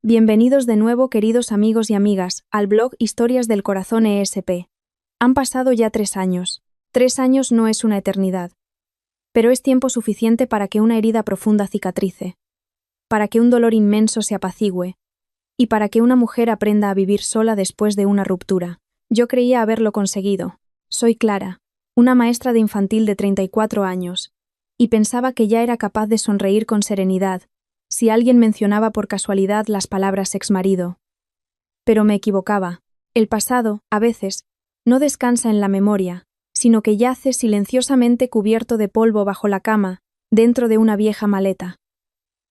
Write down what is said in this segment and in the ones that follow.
Bienvenidos de nuevo, queridos amigos y amigas, al blog Historias del Corazón ESP. Han pasado ya 3 años. 3 años no es una eternidad. Pero es tiempo suficiente para que una herida profunda cicatrice, para que un dolor inmenso se apacigüe, y para que una mujer aprenda a vivir sola después de una ruptura. Yo creía haberlo conseguido. Soy Clara, una maestra de infantil de 34 años, y pensaba que ya era capaz de sonreír con serenidad si alguien mencionaba por casualidad las palabras exmarido. Pero me equivocaba. El pasado, a veces, no descansa en la memoria, sino que yace silenciosamente cubierto de polvo bajo la cama, dentro de una vieja maleta.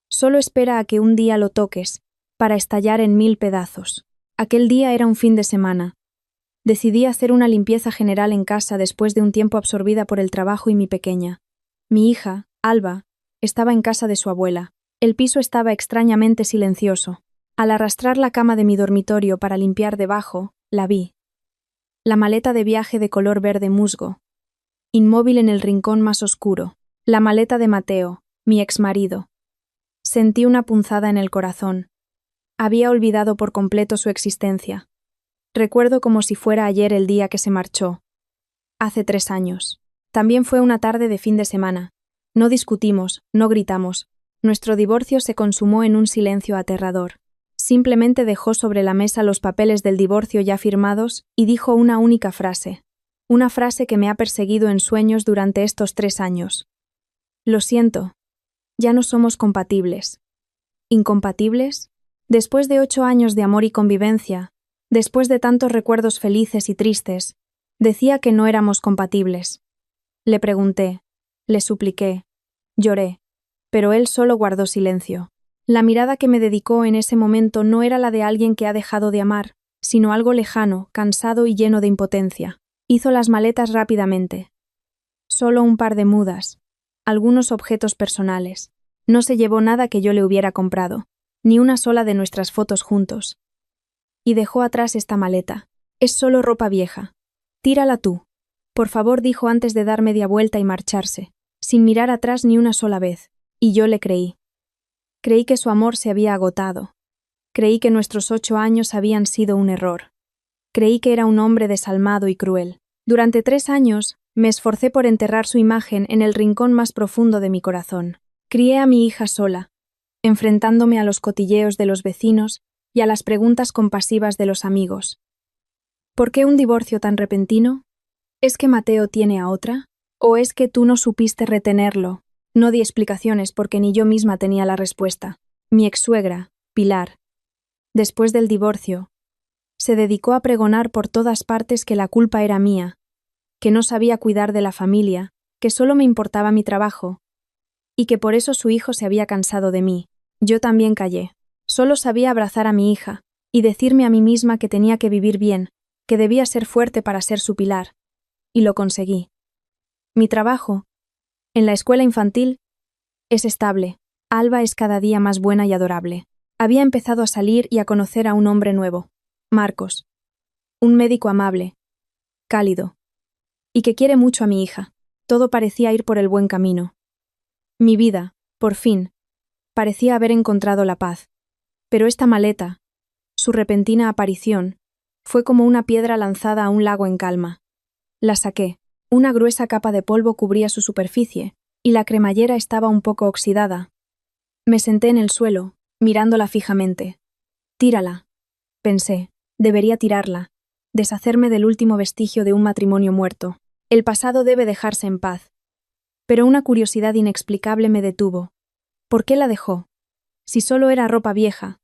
Solo espera a que un día lo toques, para estallar en 1000 pedazos. Aquel día era un fin de semana. Decidí hacer una limpieza general en casa después de un tiempo absorbida por el trabajo y mi pequeña. Mi hija, Alba, estaba en casa de su abuela. El piso estaba extrañamente silencioso. Al arrastrar la cama de mi dormitorio para limpiar debajo, la vi. La maleta de viaje de color verde musgo, inmóvil en el rincón más oscuro. La maleta de Mateo, mi exmarido. Sentí una punzada en el corazón. Había olvidado por completo su existencia. Recuerdo como si fuera ayer el día que se marchó. Hace 3 años. También fue una tarde de fin de semana. No discutimos, no gritamos. Nuestro divorcio se consumó en un silencio aterrador. Simplemente dejó sobre la mesa los papeles del divorcio ya firmados y dijo una única frase. Una frase que me ha perseguido en sueños durante estos 3 años. Lo siento. Ya no somos compatibles. ¿Incompatibles? Después de 8 años de amor y convivencia, después de tantos recuerdos felices y tristes, decía que no éramos compatibles. Le pregunté, le supliqué, lloré. Pero él solo guardó silencio. La mirada que me dedicó en ese momento no era la de alguien que ha dejado de amar, sino algo lejano, cansado y lleno de impotencia. Hizo las maletas rápidamente. Solo un par de mudas, algunos objetos personales. No se llevó nada que yo le hubiera comprado, ni una sola de nuestras fotos juntos. Y dejó atrás esta maleta. Es solo ropa vieja. Tírala tú. Por favor, dijo antes de dar media vuelta y marcharse, sin mirar atrás ni una sola vez. Y yo le creí. Creí que su amor se había agotado. Creí que nuestros 8 años habían sido un error. Creí que era un hombre desalmado y cruel. Durante 3 años, me esforcé por enterrar su imagen en el rincón más profundo de mi corazón. Crié a mi hija sola, enfrentándome a los cotilleos de los vecinos y a las preguntas compasivas de los amigos. ¿Por qué un divorcio tan repentino? ¿Es que Mateo tiene a otra? ¿O es que tú no supiste retenerlo? No di explicaciones porque ni yo misma tenía la respuesta. Mi ex-suegra, Pilar, después del divorcio, se dedicó a pregonar por todas partes que la culpa era mía, que no sabía cuidar de la familia, que solo me importaba mi trabajo, y que por eso su hijo se había cansado de mí. Yo también callé. Solo sabía abrazar a mi hija y decirme a mí misma que tenía que vivir bien, que debía ser fuerte para ser su pilar. Y lo conseguí. Mi trabajo, en la escuela infantil, es estable. Alba es cada día más buena y adorable. Había empezado a salir y a conocer a un hombre nuevo, Marcos. Un médico amable, cálido, y que quiere mucho a mi hija. Todo parecía ir por el buen camino. Mi vida, por fin, parecía haber encontrado la paz. Pero esta maleta, su repentina aparición, fue como una piedra lanzada a un lago en calma. La saqué. Una gruesa capa de polvo cubría su superficie, y la cremallera estaba un poco oxidada. Me senté en el suelo, mirándola fijamente. Tírala, pensé. Debería tirarla, deshacerme del último vestigio de un matrimonio muerto. El pasado debe dejarse en paz. Pero una curiosidad inexplicable me detuvo. ¿Por qué la dejó? Si solo era ropa vieja,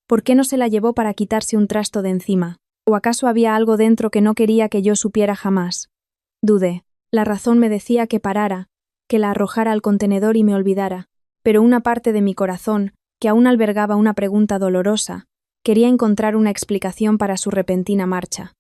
¿por qué no se la llevó para quitarse un trasto de encima? ¿O acaso había algo dentro que no quería que yo supiera jamás? Dudé. La razón me decía que parara, que la arrojara al contenedor y me olvidara, pero una parte de mi corazón, que aún albergaba una pregunta dolorosa, quería encontrar una explicación para su repentina marcha.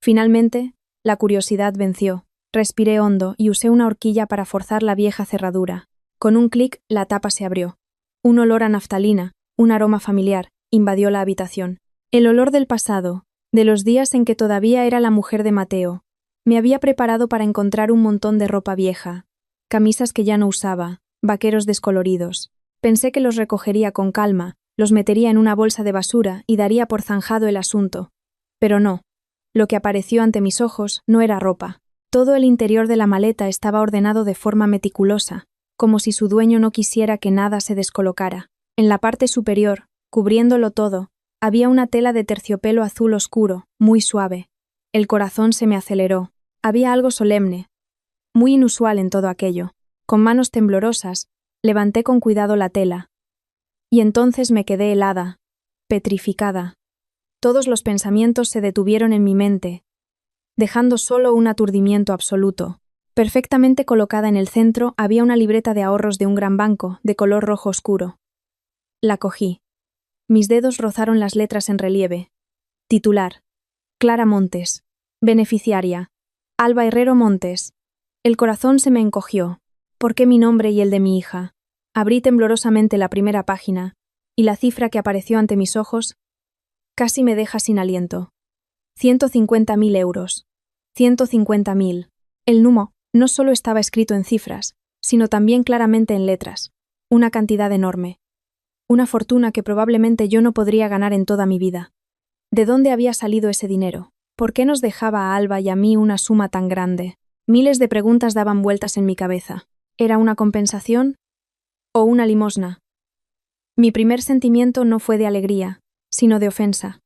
Finalmente, la curiosidad venció. Respiré hondo y usé una horquilla para forzar la vieja cerradura. Con un clic, la tapa se abrió. Un olor a naftalina, un aroma familiar, invadió la habitación. El olor del pasado, de los días en que todavía era la mujer de Mateo. Me había preparado para encontrar un montón de ropa vieja, camisas que ya no usaba, vaqueros descoloridos. Pensé que los recogería con calma, los metería en una bolsa de basura y daría por zanjado el asunto. Pero no. Lo que apareció ante mis ojos no era ropa. Todo el interior de la maleta estaba ordenado de forma meticulosa, como si su dueño no quisiera que nada se descolocara. En la parte superior, cubriéndolo todo, había una tela de terciopelo azul oscuro, muy suave. El corazón se me aceleró. Había algo solemne, muy inusual en todo aquello. Con manos temblorosas, levanté con cuidado la tela. Y entonces me quedé helada, petrificada. Todos los pensamientos se detuvieron en mi mente, dejando solo un aturdimiento absoluto. Perfectamente colocada en el centro había una libreta de ahorros de un gran banco, de color rojo oscuro. La cogí. Mis dedos rozaron las letras en relieve. Titular: Clara Montes. Beneficiaria: Alba Herrero Montes. El corazón se me encogió. ¿Por qué mi nombre y el de mi hija? Abrí temblorosamente la primera página, y la cifra que apareció ante mis ojos casi me deja sin aliento. 150.000 euros. 150.000. El número no solo estaba escrito en cifras, sino también claramente en letras. Una cantidad enorme. Una fortuna que probablemente yo no podría ganar en toda mi vida. ¿De dónde había salido ese dinero? ¿Por qué nos dejaba a Alba y a mí una suma tan grande? Miles de preguntas daban vueltas en mi cabeza. ¿Era una compensación o una limosna? Mi primer sentimiento no fue de alegría, sino de ofensa.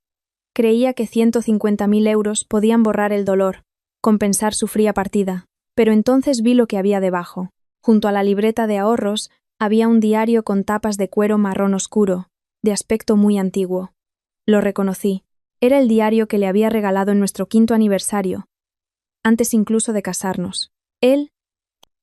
Creía que 150.000 euros podían borrar el dolor, compensar su fría partida, pero entonces vi lo que había debajo. Junto a la libreta de ahorros había un diario con tapas de cuero marrón oscuro, de aspecto muy antiguo. Lo reconocí. Era el diario que le había regalado en nuestro 5º aniversario, antes incluso de casarnos. Él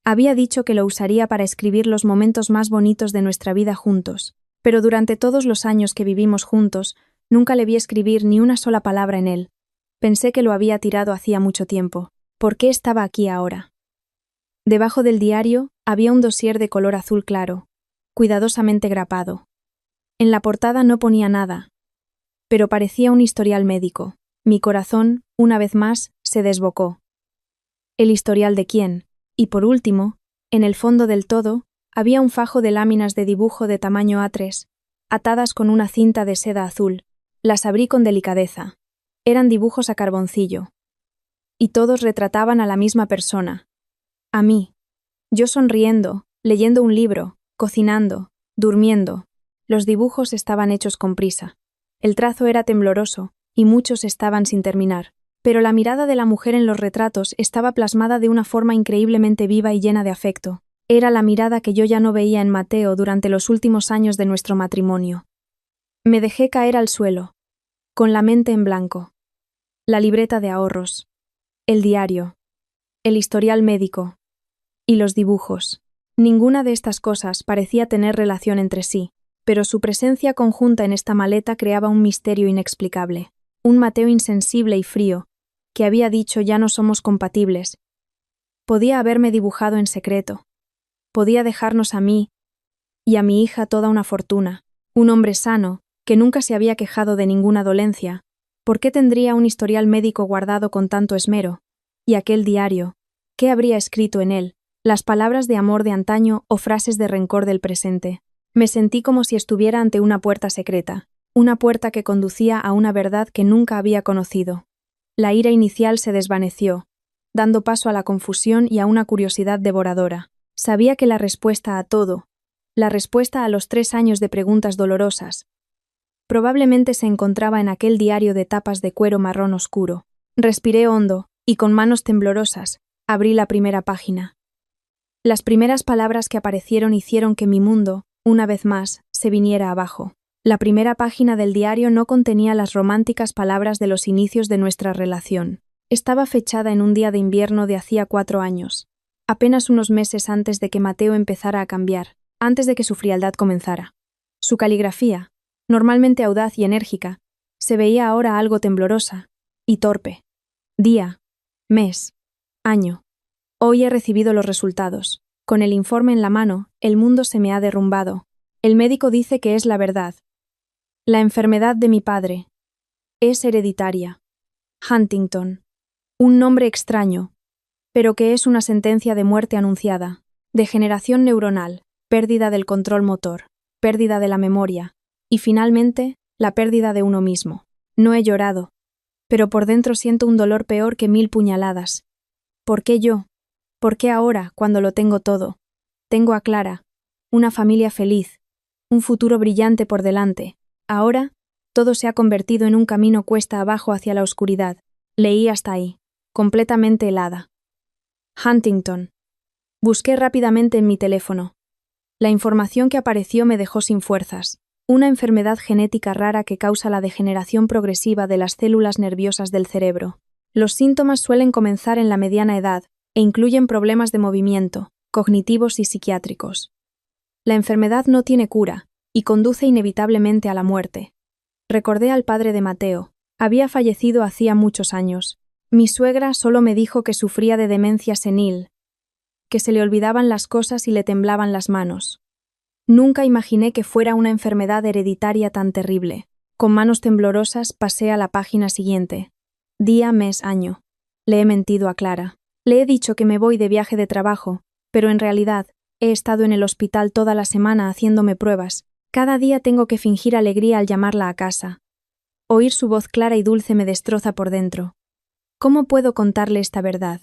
había dicho que lo usaría para escribir los momentos más bonitos de nuestra vida juntos, pero durante todos los años que vivimos juntos, nunca le vi escribir ni una sola palabra en él. Pensé que lo había tirado hacía mucho tiempo. ¿Por qué estaba aquí ahora? Debajo del diario había un dossier de color azul claro, cuidadosamente grapado. En la portada no ponía nada, pero parecía un historial médico. Mi corazón, una vez más, se desbocó. ¿El historial de quién? Y por último, en el fondo del todo, había un fajo de láminas de dibujo de tamaño A3, atadas con una cinta de seda azul. Las abrí con delicadeza. Eran dibujos a carboncillo. Y todos retrataban a la misma persona. A mí. Yo sonriendo, leyendo un libro, cocinando, durmiendo. Los dibujos estaban hechos con prisa. El trazo era tembloroso, y muchos estaban sin terminar. Pero la mirada de la mujer en los retratos estaba plasmada de una forma increíblemente viva y llena de afecto. Era la mirada que yo ya no veía en Mateo durante los últimos años de nuestro matrimonio. Me dejé caer al suelo, con la mente en blanco. La libreta de ahorros, el diario, el historial médico y los dibujos. Ninguna de estas cosas parecía tener relación entre sí, pero su presencia conjunta en esta maleta creaba un misterio inexplicable. Un Mateo insensible y frío, que había dicho ya no somos compatibles. Podía haberme dibujado en secreto. Podía dejarnos a mí y a mi hija toda una fortuna. Un hombre sano, que nunca se había quejado de ninguna dolencia. ¿Por qué tendría un historial médico guardado con tanto esmero? Y aquel diario, ¿qué habría escrito en él? Las palabras de amor de antaño o frases de rencor del presente. Me sentí como si estuviera ante una puerta secreta, una puerta que conducía a una verdad que nunca había conocido. La ira inicial se desvaneció, dando paso a la confusión y a una curiosidad devoradora. Sabía que la respuesta a todo, la respuesta a los 3 años de preguntas dolorosas, probablemente se encontraba en aquel diario de tapas de cuero marrón oscuro. Respiré hondo, y con manos temblorosas, abrí la primera página. Las primeras palabras que aparecieron hicieron que mi mundo, una vez más, se viniera abajo. La primera página del diario no contenía las románticas palabras de los inicios de nuestra relación. Estaba fechada en un día de invierno de hacía 4 años, apenas unos meses antes de que Mateo empezara a cambiar, antes de que su frialdad comenzara. Su caligrafía, normalmente audaz y enérgica, se veía ahora algo temblorosa y torpe. Día, mes, año. Hoy he recibido los resultados. Con el informe en la mano, el mundo se me ha derrumbado. El médico dice que es la verdad. La enfermedad de mi padre es hereditaria. Huntington. Un nombre extraño, pero que es una sentencia de muerte anunciada. Degeneración neuronal, pérdida del control motor, pérdida de la memoria, Y finalmente, la pérdida de uno mismo. No he llorado, pero por dentro siento un dolor peor que 1000 puñaladas. ¿Por qué yo? ¿Por qué ahora, cuando lo tengo todo? Tengo a Clara, una familia feliz, un futuro brillante por delante. Ahora, todo se ha convertido en un camino cuesta abajo hacia la oscuridad. Leí hasta ahí, completamente helada. Huntington. Busqué rápidamente en mi teléfono. La información que apareció me dejó sin fuerzas. Una enfermedad genética rara que causa la degeneración progresiva de las células nerviosas del cerebro. Los síntomas suelen comenzar en la mediana edad e incluyen problemas de movimiento, cognitivos y psiquiátricos. La enfermedad no tiene cura y conduce inevitablemente a la muerte. Recordé al padre de Mateo. Había fallecido hacía muchos años. Mi suegra solo me dijo que sufría de demencia senil, que se le olvidaban las cosas y le temblaban las manos. Nunca imaginé que fuera una enfermedad hereditaria tan terrible. Con manos temblorosas pasé a la página siguiente. Día, mes, año. Le he mentido a Clara. Le he dicho que me voy de viaje de trabajo, pero en realidad he estado en el hospital toda la semana haciéndome pruebas. Cada día tengo que fingir alegría al llamarla a casa. Oír su voz clara y dulce me destroza por dentro. ¿Cómo puedo contarle esta verdad?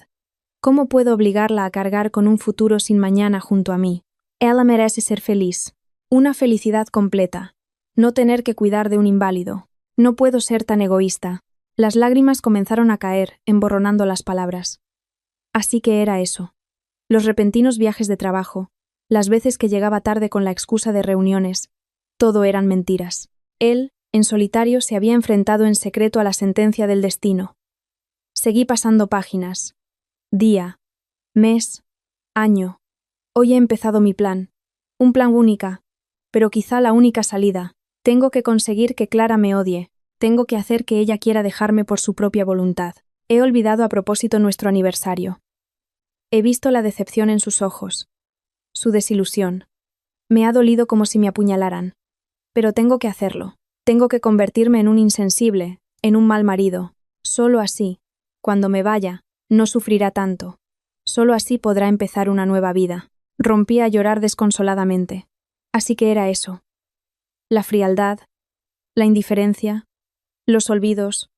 ¿Cómo puedo obligarla a cargar con un futuro sin mañana junto a mí? Ella merece ser feliz. Una felicidad completa. No tener que cuidar de un inválido. No puedo ser tan egoísta. Las lágrimas comenzaron a caer, emborronando las palabras. Así que era eso. Los repentinos viajes de trabajo, las veces que llegaba tarde con la excusa de reuniones, todo eran mentiras. Él, en solitario, se había enfrentado en secreto a la sentencia del destino. Seguí pasando páginas. Día, mes, año. Hoy he empezado mi plan. Un plan única, pero quizá la única salida. Tengo que conseguir que Clara me odie. Tengo que hacer que ella quiera dejarme por su propia voluntad. He olvidado a propósito nuestro aniversario. He visto la decepción en sus ojos. Su desilusión. Me ha dolido como si me apuñalaran. Pero tengo que hacerlo. Tengo que convertirme en un insensible, en un mal marido. Solo así, cuando me vaya, no sufrirá tanto. Solo así podrá empezar una nueva vida. Rompí a llorar desconsoladamente. Así que era eso. La frialdad, la indiferencia, los olvidos,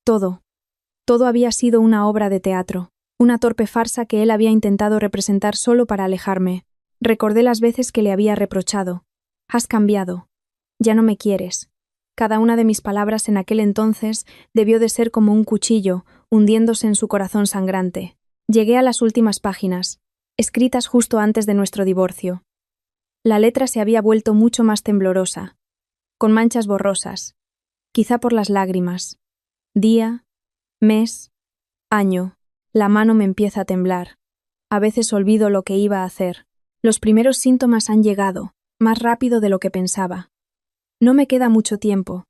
todo. Todo había sido una obra de teatro, una torpe farsa que él había intentado representar solo para alejarme. Recordé las veces que le había reprochado. Has cambiado. Ya no me quieres. Cada una de mis palabras en aquel entonces debió de ser como un cuchillo, hundiéndose en su corazón sangrante. Llegué a las últimas páginas, escritas justo antes de nuestro divorcio. La letra se había vuelto mucho más temblorosa, con manchas borrosas, quizá por las lágrimas. Día, mes, año. La mano me empieza a temblar. A veces olvido lo que iba a hacer. Los primeros síntomas han llegado, más rápido de lo que pensaba. No me queda mucho tiempo.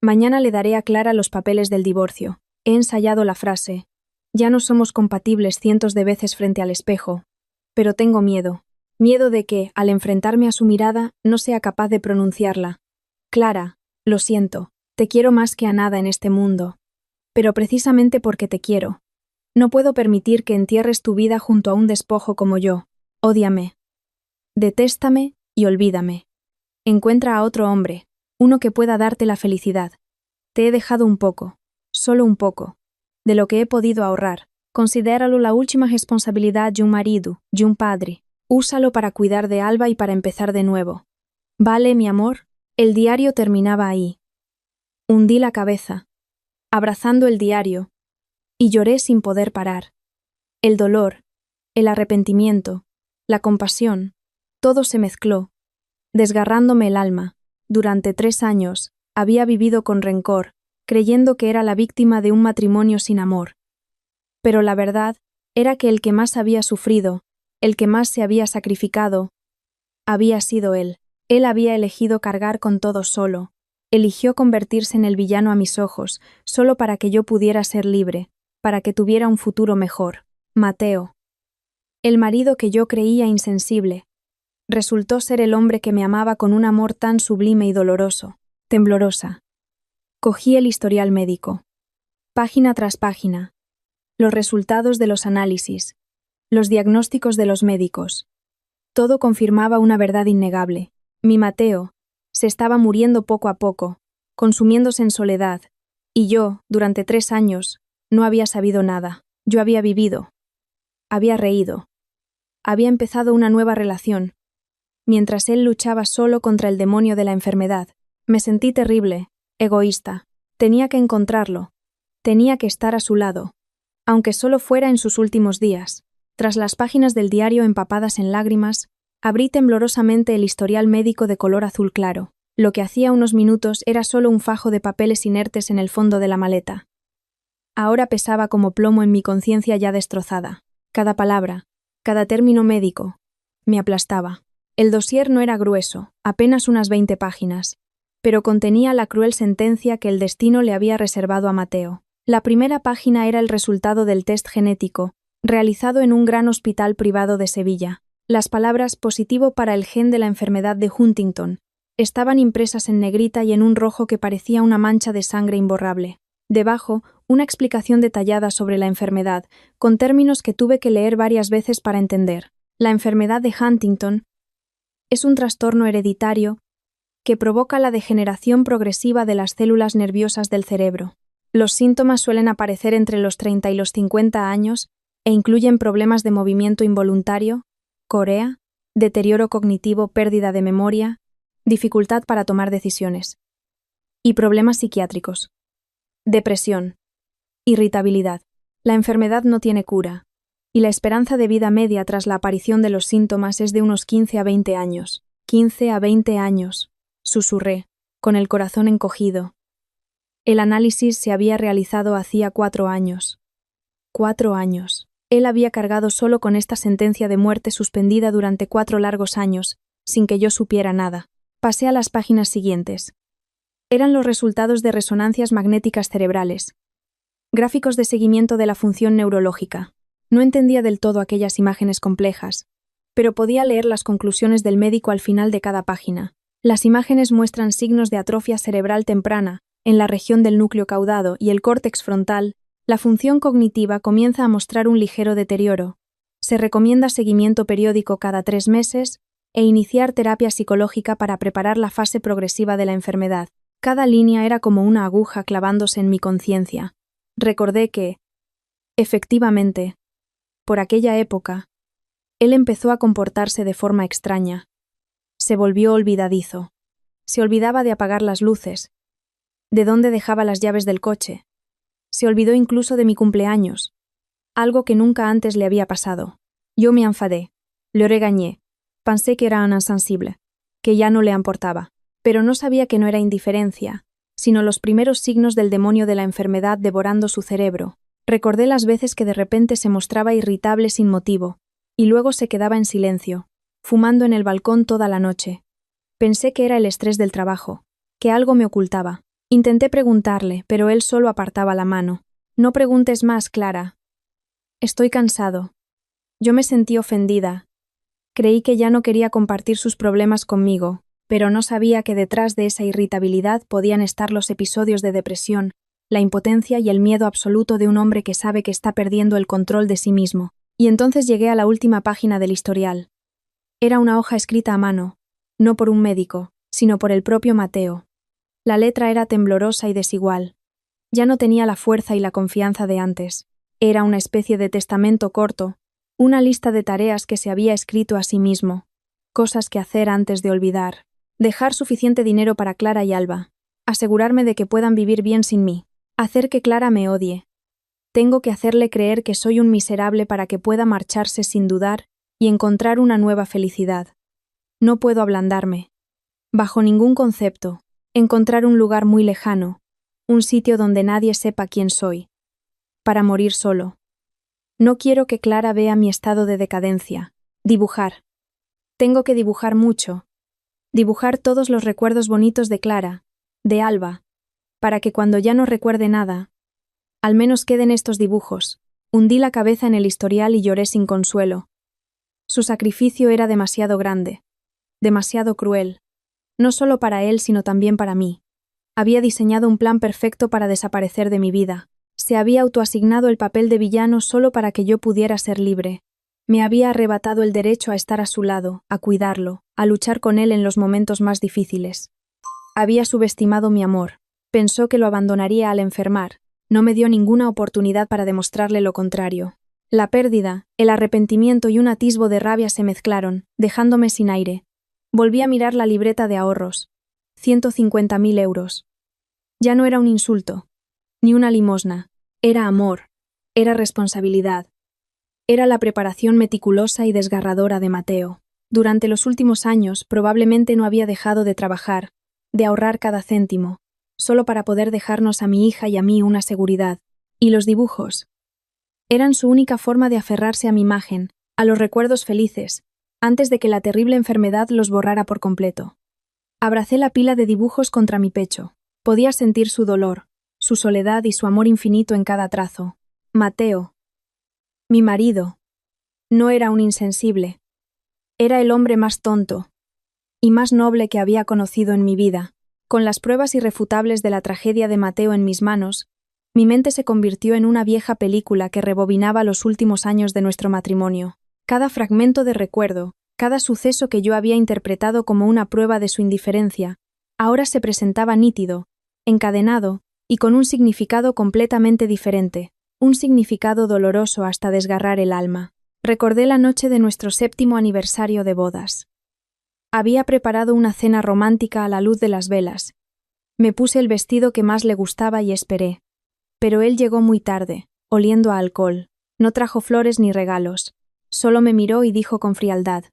Mañana le daré a Clara los papeles del divorcio. He ensayado la frase. Ya no somos compatibles cientos de veces frente al espejo. Pero tengo miedo. Miedo de que, al enfrentarme a su mirada, no sea capaz de pronunciarla. Clara, lo siento. Te quiero más que a nada en este mundo. Pero precisamente porque te quiero. No puedo permitir que entierres tu vida junto a un despojo como yo. Ódiame. Detéstame y olvídame. Encuentra a otro hombre, uno que pueda darte la felicidad. Te he dejado un poco, solo un poco, de lo que he podido ahorrar. Considéralo la última responsabilidad de un marido, de un padre. Úsalo para cuidar de Alba y para empezar de nuevo. ¿Vale, mi amor? El diario terminaba ahí. Hundí la cabeza, abrazando el diario, y lloré sin poder parar. El dolor, el arrepentimiento, la compasión, todo se mezcló, desgarrándome el alma. Durante 3 años, había vivido con rencor, creyendo que era la víctima de un matrimonio sin amor. Pero la verdad era que el que más había sufrido, el que más se había sacrificado, había sido él. Él había elegido cargar con todo solo. Eligió convertirse en el villano a mis ojos, solo para que yo pudiera ser libre, para que tuviera un futuro mejor. Mateo. El marido que yo creía insensible, resultó ser el hombre que me amaba con un amor tan sublime y doloroso. Temblorosa. Cogí el historial médico. Página tras página. Los resultados de los análisis. Los diagnósticos de los médicos. Todo confirmaba una verdad innegable. Mi Mateo Se estaba muriendo poco a poco, consumiéndose en soledad, y yo, durante 3 años, no había sabido nada. Yo había vivido, había reído, había empezado una nueva relación, mientras él luchaba solo contra el demonio de la enfermedad. Me sentí terrible, egoísta. Tenía que encontrarlo, tenía que estar a su lado, aunque solo fuera en sus últimos días. Tras las páginas del diario empapadas en lágrimas, abrí temblorosamente el historial médico de color azul claro. Lo que hacía unos minutos era solo un fajo de papeles inertes en el fondo de la maleta. Ahora pesaba como plomo en mi conciencia ya destrozada. Cada palabra, cada término médico, me aplastaba. El dossier no era grueso, apenas unas 20 páginas, pero contenía la cruel sentencia que el destino le había reservado a Mateo. La primera página era el resultado del test genético, realizado en un gran hospital privado de Sevilla. Las palabras positivo para el gen de la enfermedad de Huntington estaban impresas en negrita y en un rojo que parecía una mancha de sangre imborrable. Debajo, una explicación detallada sobre la enfermedad, con términos que tuve que leer varias veces para entender. La enfermedad de Huntington es un trastorno hereditario que provoca la degeneración progresiva de las células nerviosas del cerebro. Los síntomas suelen aparecer entre los 30 y los 50 años e incluyen problemas de movimiento involuntario, corea, deterioro cognitivo, pérdida de memoria, dificultad para tomar decisiones, y problemas psiquiátricos. Depresión, irritabilidad. La enfermedad no tiene cura, y la esperanza de vida media tras la aparición de los síntomas es de unos 15 a 20 años. 15 a 20 años, susurré, con el corazón encogido. El análisis se había realizado hacía 4 años. 4 años. Él había cargado solo con esta sentencia de muerte suspendida durante 4 largos años, sin que yo supiera nada. Pasé a las páginas siguientes. Eran los resultados de resonancias magnéticas cerebrales. Gráficos de seguimiento de la función neurológica. No entendía del todo aquellas imágenes complejas, pero podía leer las conclusiones del médico al final de cada página. Las imágenes muestran signos de atrofia cerebral temprana en la región del núcleo caudado y el córtex frontal. La función cognitiva comienza a mostrar un ligero deterioro. Se recomienda seguimiento periódico cada 3 meses e iniciar terapia psicológica para preparar la fase progresiva de la enfermedad. Cada línea era como una aguja clavándose en mi conciencia. Recordé que, efectivamente, por aquella época, él empezó a comportarse de forma extraña. Se volvió olvidadizo. Se olvidaba de apagar las luces, de dónde dejaba las llaves del coche. Se olvidó incluso de mi cumpleaños, algo que nunca antes le había pasado. Yo me enfadé, le regañé, pensé que era un insensible, que ya no le importaba, pero no sabía que no era indiferencia, sino los primeros signos del demonio de la enfermedad devorando su cerebro. Recordé las veces que de repente se mostraba irritable sin motivo, y luego se quedaba en silencio, fumando en el balcón toda la noche. Pensé que era el estrés del trabajo, que algo me ocultaba. Intenté preguntarle, pero él solo apartaba la mano. No preguntes más, Clara. Estoy cansado. Yo me sentí ofendida. Creí que ya no quería compartir sus problemas conmigo, pero no sabía que detrás de esa irritabilidad podían estar los episodios de depresión, la impotencia y el miedo absoluto de un hombre que sabe que está perdiendo el control de sí mismo. Y entonces llegué a la última página del historial. Era una hoja escrita a mano, no por un médico, sino por el propio Mateo. La letra era temblorosa y desigual. Ya no tenía la fuerza y la confianza de antes. Era una especie de testamento corto, una lista de tareas que se había escrito a sí mismo, cosas que hacer antes de olvidar, dejar suficiente dinero para Clara y Alba, asegurarme de que puedan vivir bien sin mí, hacer que Clara me odie. Tengo que hacerle creer que soy un miserable para que pueda marcharse sin dudar y encontrar una nueva felicidad. No puedo ablandarme. Bajo ningún concepto, encontrar un lugar muy lejano, un sitio donde nadie sepa quién soy, para morir solo. No quiero que Clara vea mi estado de decadencia. Dibujar. Tengo que dibujar mucho. Dibujar todos los recuerdos bonitos de Clara, de Alba, para que cuando ya no recuerde nada, al menos queden estos dibujos. Hundí la cabeza en el historial y lloré sin consuelo. Su sacrificio era demasiado grande, demasiado cruel, no solo para él sino también para mí. Había diseñado un plan perfecto para desaparecer de mi vida. Se había autoasignado el papel de villano solo para que yo pudiera ser libre. Me había arrebatado el derecho a estar a su lado, a cuidarlo, a luchar con él en los momentos más difíciles. Había subestimado mi amor. Pensó que lo abandonaría al enfermar. No me dio ninguna oportunidad para demostrarle lo contrario. La pérdida, el arrepentimiento y un atisbo de rabia se mezclaron, dejándome sin aire. Volví a mirar la libreta de ahorros. 150.000 euros. Ya no era un insulto, ni una limosna. Era amor. Era responsabilidad. Era la preparación meticulosa y desgarradora de Mateo. Durante los últimos años probablemente no había dejado de trabajar, de ahorrar cada céntimo, solo para poder dejarnos a mi hija y a mí una seguridad. Y los dibujos eran su única forma de aferrarse a mi imagen, a los recuerdos felices, antes de que la terrible enfermedad los borrara por completo. Abracé la pila de dibujos contra mi pecho. Podía sentir su dolor, su soledad y su amor infinito en cada trazo. Mateo, mi marido, no era un insensible. Era el hombre más tonto y más noble que había conocido en mi vida. Con las pruebas irrefutables de la tragedia de Mateo en mis manos, mi mente se convirtió en una vieja película que rebobinaba los últimos años de nuestro matrimonio. Cada fragmento de recuerdo, cada suceso que yo había interpretado como una prueba de su indiferencia, ahora se presentaba nítido, encadenado y con un significado completamente diferente, un significado doloroso hasta desgarrar el alma. Recordé la noche de nuestro 7º aniversario de bodas. Había preparado una cena romántica a la luz de las velas. Me puse el vestido que más le gustaba y esperé. Pero él llegó muy tarde, oliendo a alcohol. No trajo flores ni regalos. Solo me miró y dijo con frialdad: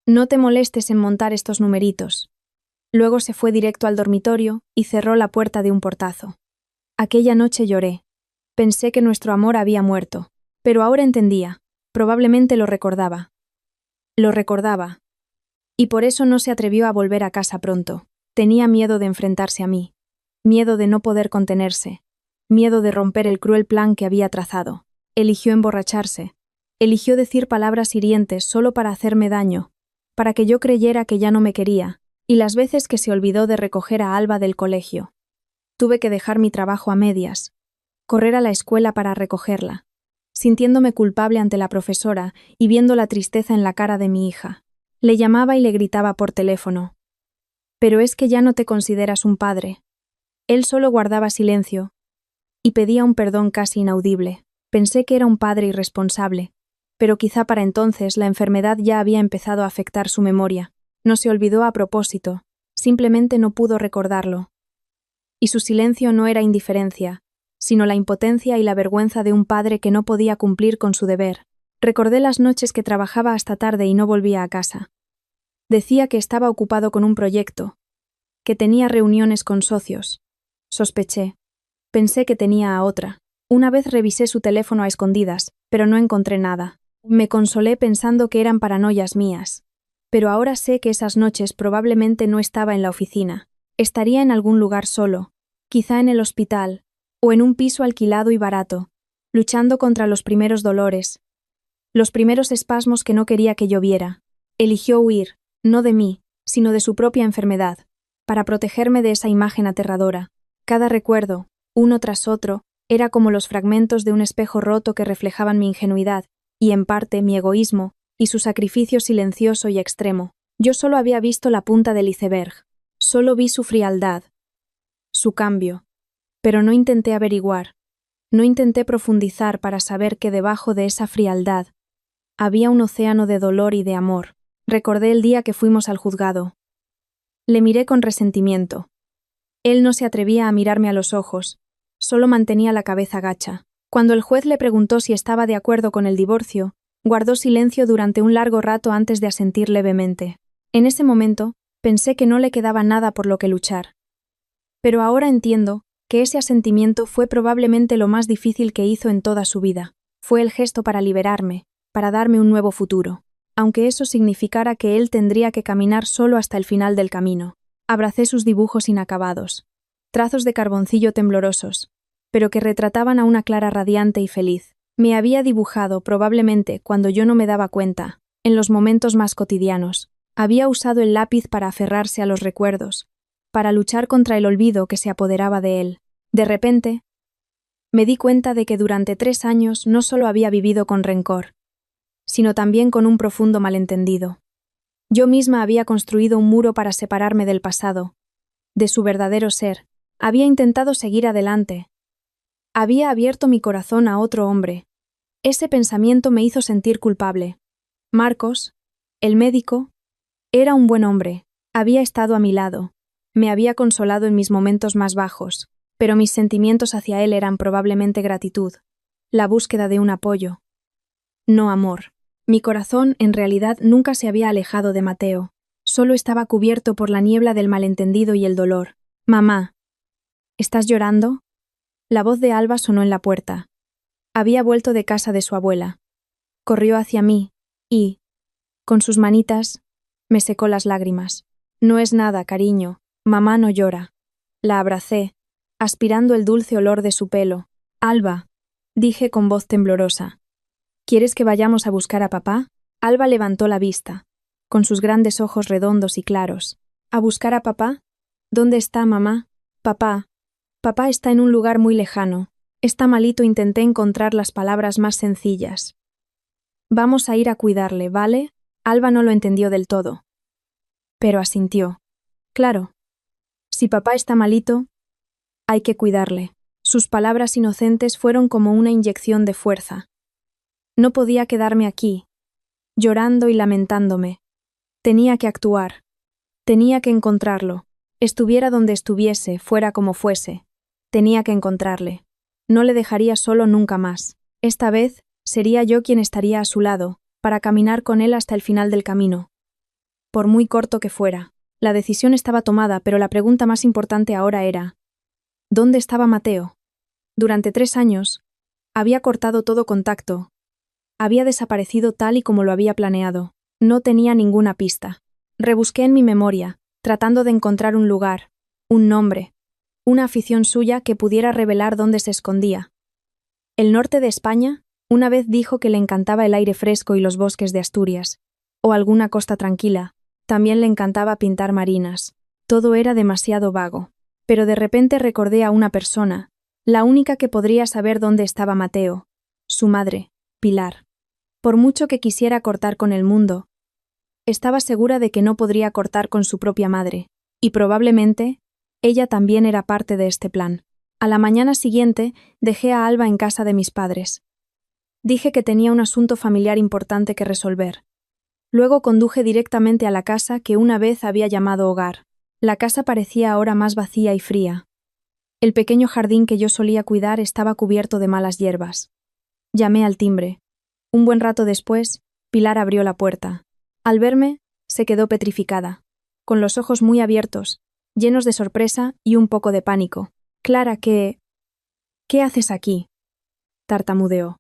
«No te molestes en montar estos numeritos». Luego se fue directo al dormitorio y cerró la puerta de un portazo. Aquella noche lloré. Pensé que nuestro amor había muerto, pero ahora entendía. Probablemente lo recordaba. Lo recordaba. Y por eso no se atrevió a volver a casa pronto. Tenía miedo de enfrentarse a mí. Miedo de no poder contenerse. Miedo de romper el cruel plan que había trazado. Eligió emborracharse. Eligió decir palabras hirientes solo para hacerme daño, para que yo creyera que ya no me quería, y las veces que se olvidó de recoger a Alba del colegio. Tuve que dejar mi trabajo a medias, correr a la escuela para recogerla, sintiéndome culpable ante la profesora y viendo la tristeza en la cara de mi hija. Le llamaba y le gritaba por teléfono: «Pero es que ya no te consideras un padre». Él solo guardaba silencio y pedía un perdón casi inaudible. Pensé que era un padre irresponsable, pero quizá para entonces la enfermedad ya había empezado a afectar su memoria. No se olvidó a propósito, simplemente no pudo recordarlo. Y su silencio no era indiferencia, sino la impotencia y la vergüenza de un padre que no podía cumplir con su deber. Recordé las noches que trabajaba hasta tarde y no volvía a casa. Decía que estaba ocupado con un proyecto, que tenía reuniones con socios. Sospeché. Pensé que tenía a otra. Una vez revisé su teléfono a escondidas, pero no encontré nada. Me consolé pensando que eran paranoias mías. Pero ahora sé que esas noches probablemente no estaba en la oficina. Estaría en algún lugar solo, quizá en el hospital, o en un piso alquilado y barato, luchando contra los primeros dolores, los primeros espasmos que no quería que yo viera. Eligió huir, no de mí, sino de su propia enfermedad, para protegerme de esa imagen aterradora. Cada recuerdo, uno tras otro, era como los fragmentos de un espejo roto que reflejaban mi ingenuidad, y en parte mi egoísmo, y su sacrificio silencioso y extremo. Yo solo había visto la punta del iceberg, solo vi su frialdad, su cambio, pero no intenté averiguar, no intenté profundizar para saber que debajo de esa frialdad había un océano de dolor y de amor. Recordé el día que fuimos al juzgado. Le miré con resentimiento. Él no se atrevía a mirarme a los ojos, solo mantenía la cabeza gacha. Cuando el juez le preguntó si estaba de acuerdo con el divorcio, guardó silencio durante un largo rato antes de asentir levemente. En ese momento, pensé que no le quedaba nada por lo que luchar. Pero ahora entiendo que ese asentimiento fue probablemente lo más difícil que hizo en toda su vida. Fue el gesto para liberarme, para darme un nuevo futuro, aunque eso significara que él tendría que caminar solo hasta el final del camino. Abracé sus dibujos inacabados, trazos de carboncillo temblorosos, pero que retrataban a una Clara radiante y feliz. Me había dibujado, probablemente, cuando yo no me daba cuenta, en los momentos más cotidianos. Había usado el lápiz para aferrarse a los recuerdos, para luchar contra el olvido que se apoderaba de él. De repente, me di cuenta de que durante 3 años no solo había vivido con rencor, sino también con un profundo malentendido. Yo misma había construido un muro para separarme del pasado, de su verdadero ser. Había intentado seguir adelante. Había abierto mi corazón a otro hombre. Ese pensamiento me hizo sentir culpable. Marcos, el médico, era un buen hombre. Había estado a mi lado. Me había consolado en mis momentos más bajos, pero mis sentimientos hacia él eran probablemente gratitud, la búsqueda de un apoyo. No amor. Mi corazón, en realidad, nunca se había alejado de Mateo. Solo estaba cubierto por la niebla del malentendido y el dolor. «Mamá, ¿estás llorando?» La voz de Alba sonó en la puerta. Había vuelto de casa de su abuela. Corrió hacia mí y, con sus manitas, me secó las lágrimas. «No es nada, cariño. Mamá no llora». La abracé, aspirando el dulce olor de su pelo. «Alba», dije con voz temblorosa, «¿quieres que vayamos a buscar a papá?» Alba levantó la vista, con sus grandes ojos redondos y claros. «¿A buscar a papá? ¿Dónde está mamá?» «Papá. Papá está en un lugar muy lejano. Está malito». Intenté encontrar las palabras más sencillas. «Vamos a ir a cuidarle, ¿vale?» Alba no lo entendió del todo, pero asintió. «Claro. Si papá está malito, hay que cuidarle». Sus palabras inocentes fueron como una inyección de fuerza. No podía quedarme aquí, llorando y lamentándome. Tenía que actuar. Tenía que encontrarlo. Estuviera donde estuviese, fuera como fuese. Tenía que encontrarle. No le dejaría solo nunca más. Esta vez sería yo quien estaría a su lado, para caminar con él hasta el final del camino. Por muy corto que fuera. La decisión estaba tomada, pero la pregunta más importante ahora era: ¿dónde estaba Mateo? Durante 3 años, había cortado todo contacto. Había desaparecido tal y como lo había planeado. No tenía ninguna pista. Rebusqué en mi memoria, tratando de encontrar un lugar, un nombre, una afición suya que pudiera revelar dónde se escondía. El norte de España, una vez dijo que le encantaba el aire fresco y los bosques de Asturias, o alguna costa tranquila. También le encantaba pintar marinas. Todo era demasiado vago. Pero de repente recordé a una persona, la única que podría saber dónde estaba Mateo, su madre, Pilar. Por mucho que quisiera cortar con el mundo, estaba segura de que no podría cortar con su propia madre, y probablemente ella también era parte de este plan. A la mañana siguiente dejé a Alba en casa de mis padres. Dije que tenía un asunto familiar importante que resolver. Luego conduje directamente a la casa que una vez había llamado hogar. La casa parecía ahora más vacía y fría. El pequeño jardín que yo solía cuidar estaba cubierto de malas hierbas. Llamé al timbre. Un buen rato después, Pilar abrió la puerta. Al verme, se quedó petrificada, con los ojos muy abiertos, llenos de sorpresa y un poco de pánico. «Clara, ¿qué haces aquí?», tartamudeó.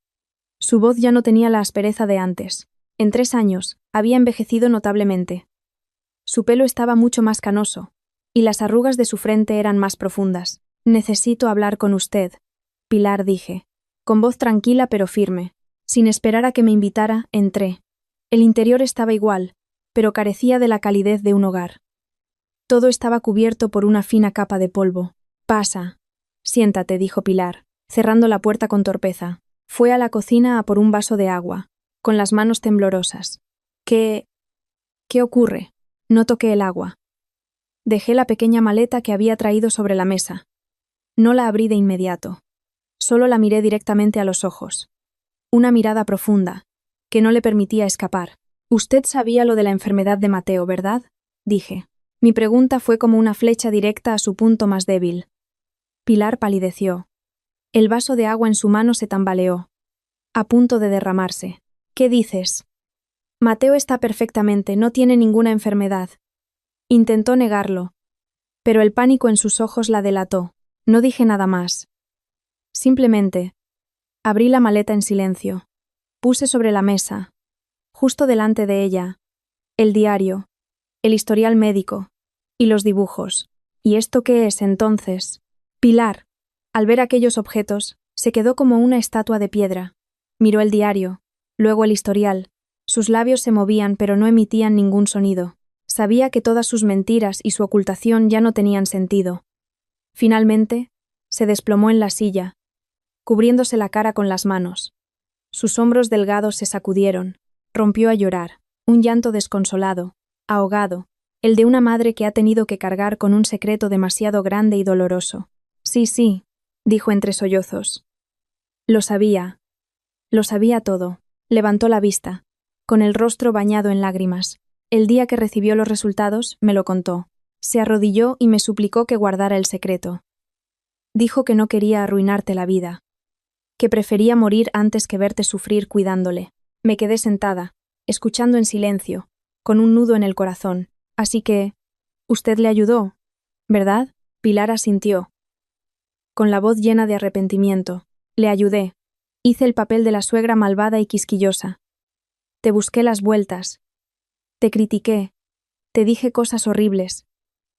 Su voz ya no tenía la aspereza de antes. En 3 años, había envejecido notablemente. Su pelo estaba mucho más canoso, y las arrugas de su frente eran más profundas. «Necesito hablar con usted», Pilar, dije, con voz tranquila pero firme. Sin esperar a que me invitara, entré. El interior estaba igual, pero carecía de la calidez de un hogar. Todo estaba cubierto por una fina capa de polvo. «Pasa. Siéntate», dijo Pilar, cerrando la puerta con torpeza. Fue a la cocina a por un vaso de agua, con las manos temblorosas. ¿Qué ocurre?» No toqué el agua. Dejé la pequeña maleta que había traído sobre la mesa. No la abrí de inmediato. Solo la miré directamente a los ojos. Una mirada profunda, que no le permitía escapar. «Usted sabía lo de la enfermedad de Mateo, ¿verdad?», dije. Mi pregunta fue como una flecha directa a su punto más débil. Pilar palideció. El vaso de agua en su mano se tambaleó, a punto de derramarse. «¿Qué dices?» «Mateo está perfectamente, no tiene ninguna enfermedad». Intentó negarlo, pero el pánico en sus ojos la delató. No dije nada más. Simplemente, abrí la maleta en silencio. Puse sobre la mesa, justo delante de ella, el diario, el historial médico y los dibujos. «¿Y esto qué es, entonces?» Pilar, al ver aquellos objetos, se quedó como una estatua de piedra. Miró el diario, luego el historial. Sus labios se movían pero no emitían ningún sonido. Sabía que todas sus mentiras y su ocultación ya no tenían sentido. Finalmente, se desplomó en la silla, cubriéndose la cara con las manos. Sus hombros delgados se sacudieron. Rompió a llorar, un llanto desconsolado, ahogado, el de una madre que ha tenido que cargar con un secreto demasiado grande y doloroso. Sí, dijo entre sollozos. Lo sabía todo. Levantó la vista, con el rostro bañado en lágrimas. El día que recibió los resultados, me lo contó. Se arrodilló y me suplicó que guardara el secreto. Dijo que no quería arruinarte la vida, que prefería morir antes que verte sufrir cuidándole. Me quedé sentada, escuchando en silencio, con un nudo en el corazón. Así que, usted le ayudó, ¿verdad? Pilar asintió, con la voz llena de arrepentimiento. Le ayudé. Hice el papel de la suegra malvada y quisquillosa. Te busqué las vueltas. Te critiqué. Te dije cosas horribles.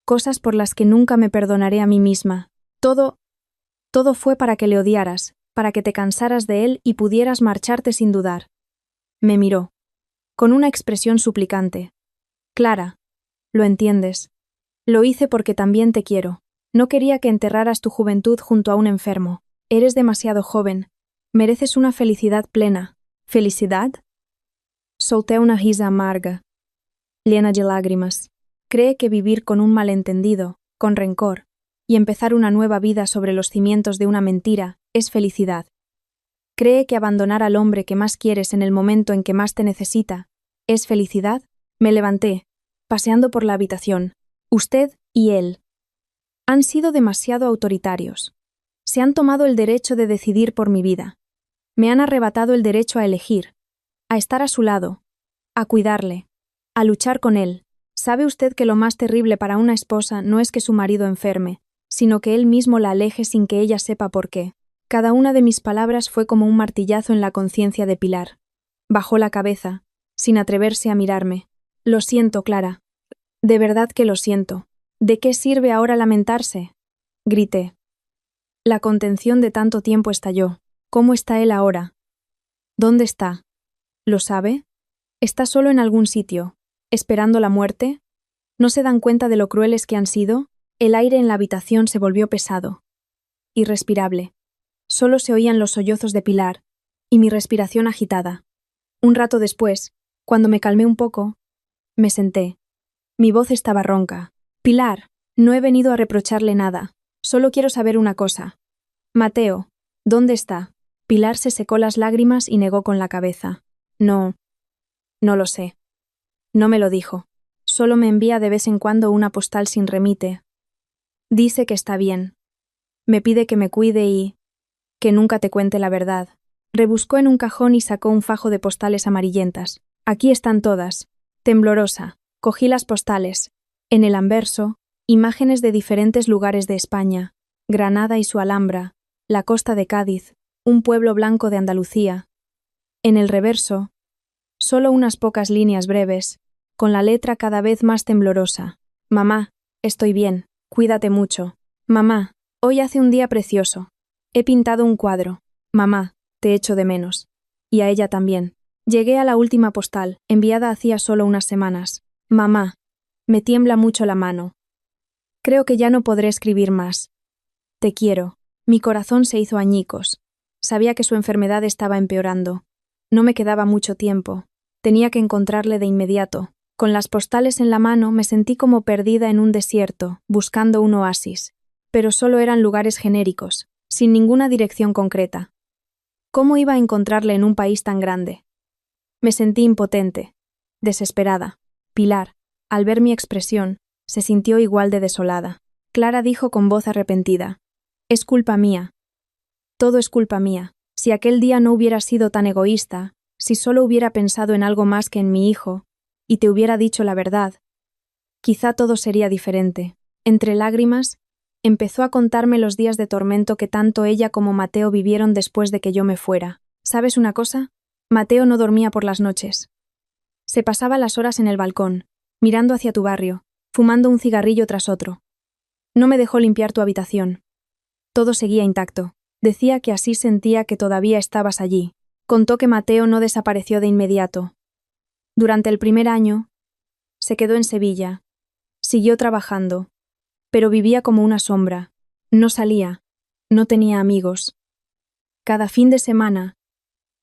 Cosas por las que nunca me perdonaré a mí misma. Todo fue para que le odiaras, para que te cansaras de él y pudieras marcharte sin dudar. Me miró, con una expresión suplicante. Clara, lo entiendes. Lo hice porque también te quiero. No quería que enterraras tu juventud junto a un enfermo. Eres demasiado joven. Mereces una felicidad plena. ¿Felicidad? Solté una risa amarga, llena de lágrimas. Cree que vivir con un malentendido, con rencor, y empezar una nueva vida sobre los cimientos de una mentira, es felicidad. Cree que abandonar al hombre que más quieres en el momento en que más te necesita, es felicidad. Me levanté, paseando por la habitación. Usted y él han sido demasiado autoritarios. Se han tomado el derecho de decidir por mi vida. Me han arrebatado el derecho a elegir, a estar a su lado, a cuidarle, a luchar con él. ¿Sabe usted que lo más terrible para una esposa no es que su marido enferme, sino que él mismo la aleje sin que ella sepa por qué? Cada una de mis palabras fue como un martillazo en la conciencia de Pilar. Bajó la cabeza, sin atreverse a mirarme. Lo siento, Clara. De verdad que lo siento. ¿De qué sirve ahora lamentarse? Grité. La contención de tanto tiempo estalló. ¿Cómo está él ahora? ¿Dónde está? ¿Lo sabe? ¿Está solo en algún sitio, esperando la muerte? ¿No se dan cuenta de lo crueles que han sido? El aire en la habitación se volvió pesado, irrespirable. Solo se oían los sollozos de Pilar y mi respiración agitada. Un rato después, cuando me calmé un poco, me senté. Mi voz estaba ronca. Pilar, no he venido a reprocharle nada. Solo quiero saber una cosa. Mateo, ¿dónde está? Pilar se secó las lágrimas y negó con la cabeza. No lo sé. No me lo dijo. Solo me envía de vez en cuando una postal sin remite. Dice que está bien. Me pide que me cuide y que nunca te cuente la verdad. Rebuscó en un cajón y sacó un fajo de postales amarillentas. Aquí están todas. Temblorosa. Cogí las postales. En el anverso, imágenes de diferentes lugares de España. Granada y su Alhambra, la costa de Cádiz, un pueblo blanco de Andalucía. En el reverso, solo unas pocas líneas breves, con la letra cada vez más temblorosa. Mamá, estoy bien, cuídate mucho. Mamá, hoy hace un día precioso. He pintado un cuadro. Mamá, te echo de menos. Y a ella también. Llegué a la última postal, enviada hacía solo unas semanas. Mamá, me tiembla mucho la mano. Creo que ya no podré escribir más. Te quiero. Mi corazón se hizo añicos. Sabía que su enfermedad estaba empeorando. No me quedaba mucho tiempo. Tenía que encontrarle de inmediato. Con las postales en la mano me sentí como perdida en un desierto, buscando un oasis. Pero solo eran lugares genéricos, sin ninguna dirección concreta. ¿Cómo iba a encontrarle en un país tan grande? Me sentí impotente, desesperada. Pilar, al ver mi expresión, se sintió igual de desolada. Clara dijo con voz arrepentida: «Es culpa mía. Todo es culpa mía. Si aquel día no hubiera sido tan egoísta, si solo hubiera pensado en algo más que en mi hijo, y te hubiera dicho la verdad, quizá todo sería diferente». Entre lágrimas, empezó a contarme los días de tormento que tanto ella como Mateo vivieron después de que yo me fuera. ¿Sabes una cosa? Mateo no dormía por las noches. Se pasaba las horas en el balcón, mirando hacia tu barrio, fumando un cigarrillo tras otro. No me dejó limpiar tu habitación. Todo seguía intacto. Decía que así sentía que todavía estabas allí. Contó que Mateo no desapareció de inmediato. Durante el primer año, se quedó en Sevilla. Siguió trabajando, pero vivía como una sombra. No salía, no tenía amigos. Cada fin de semana,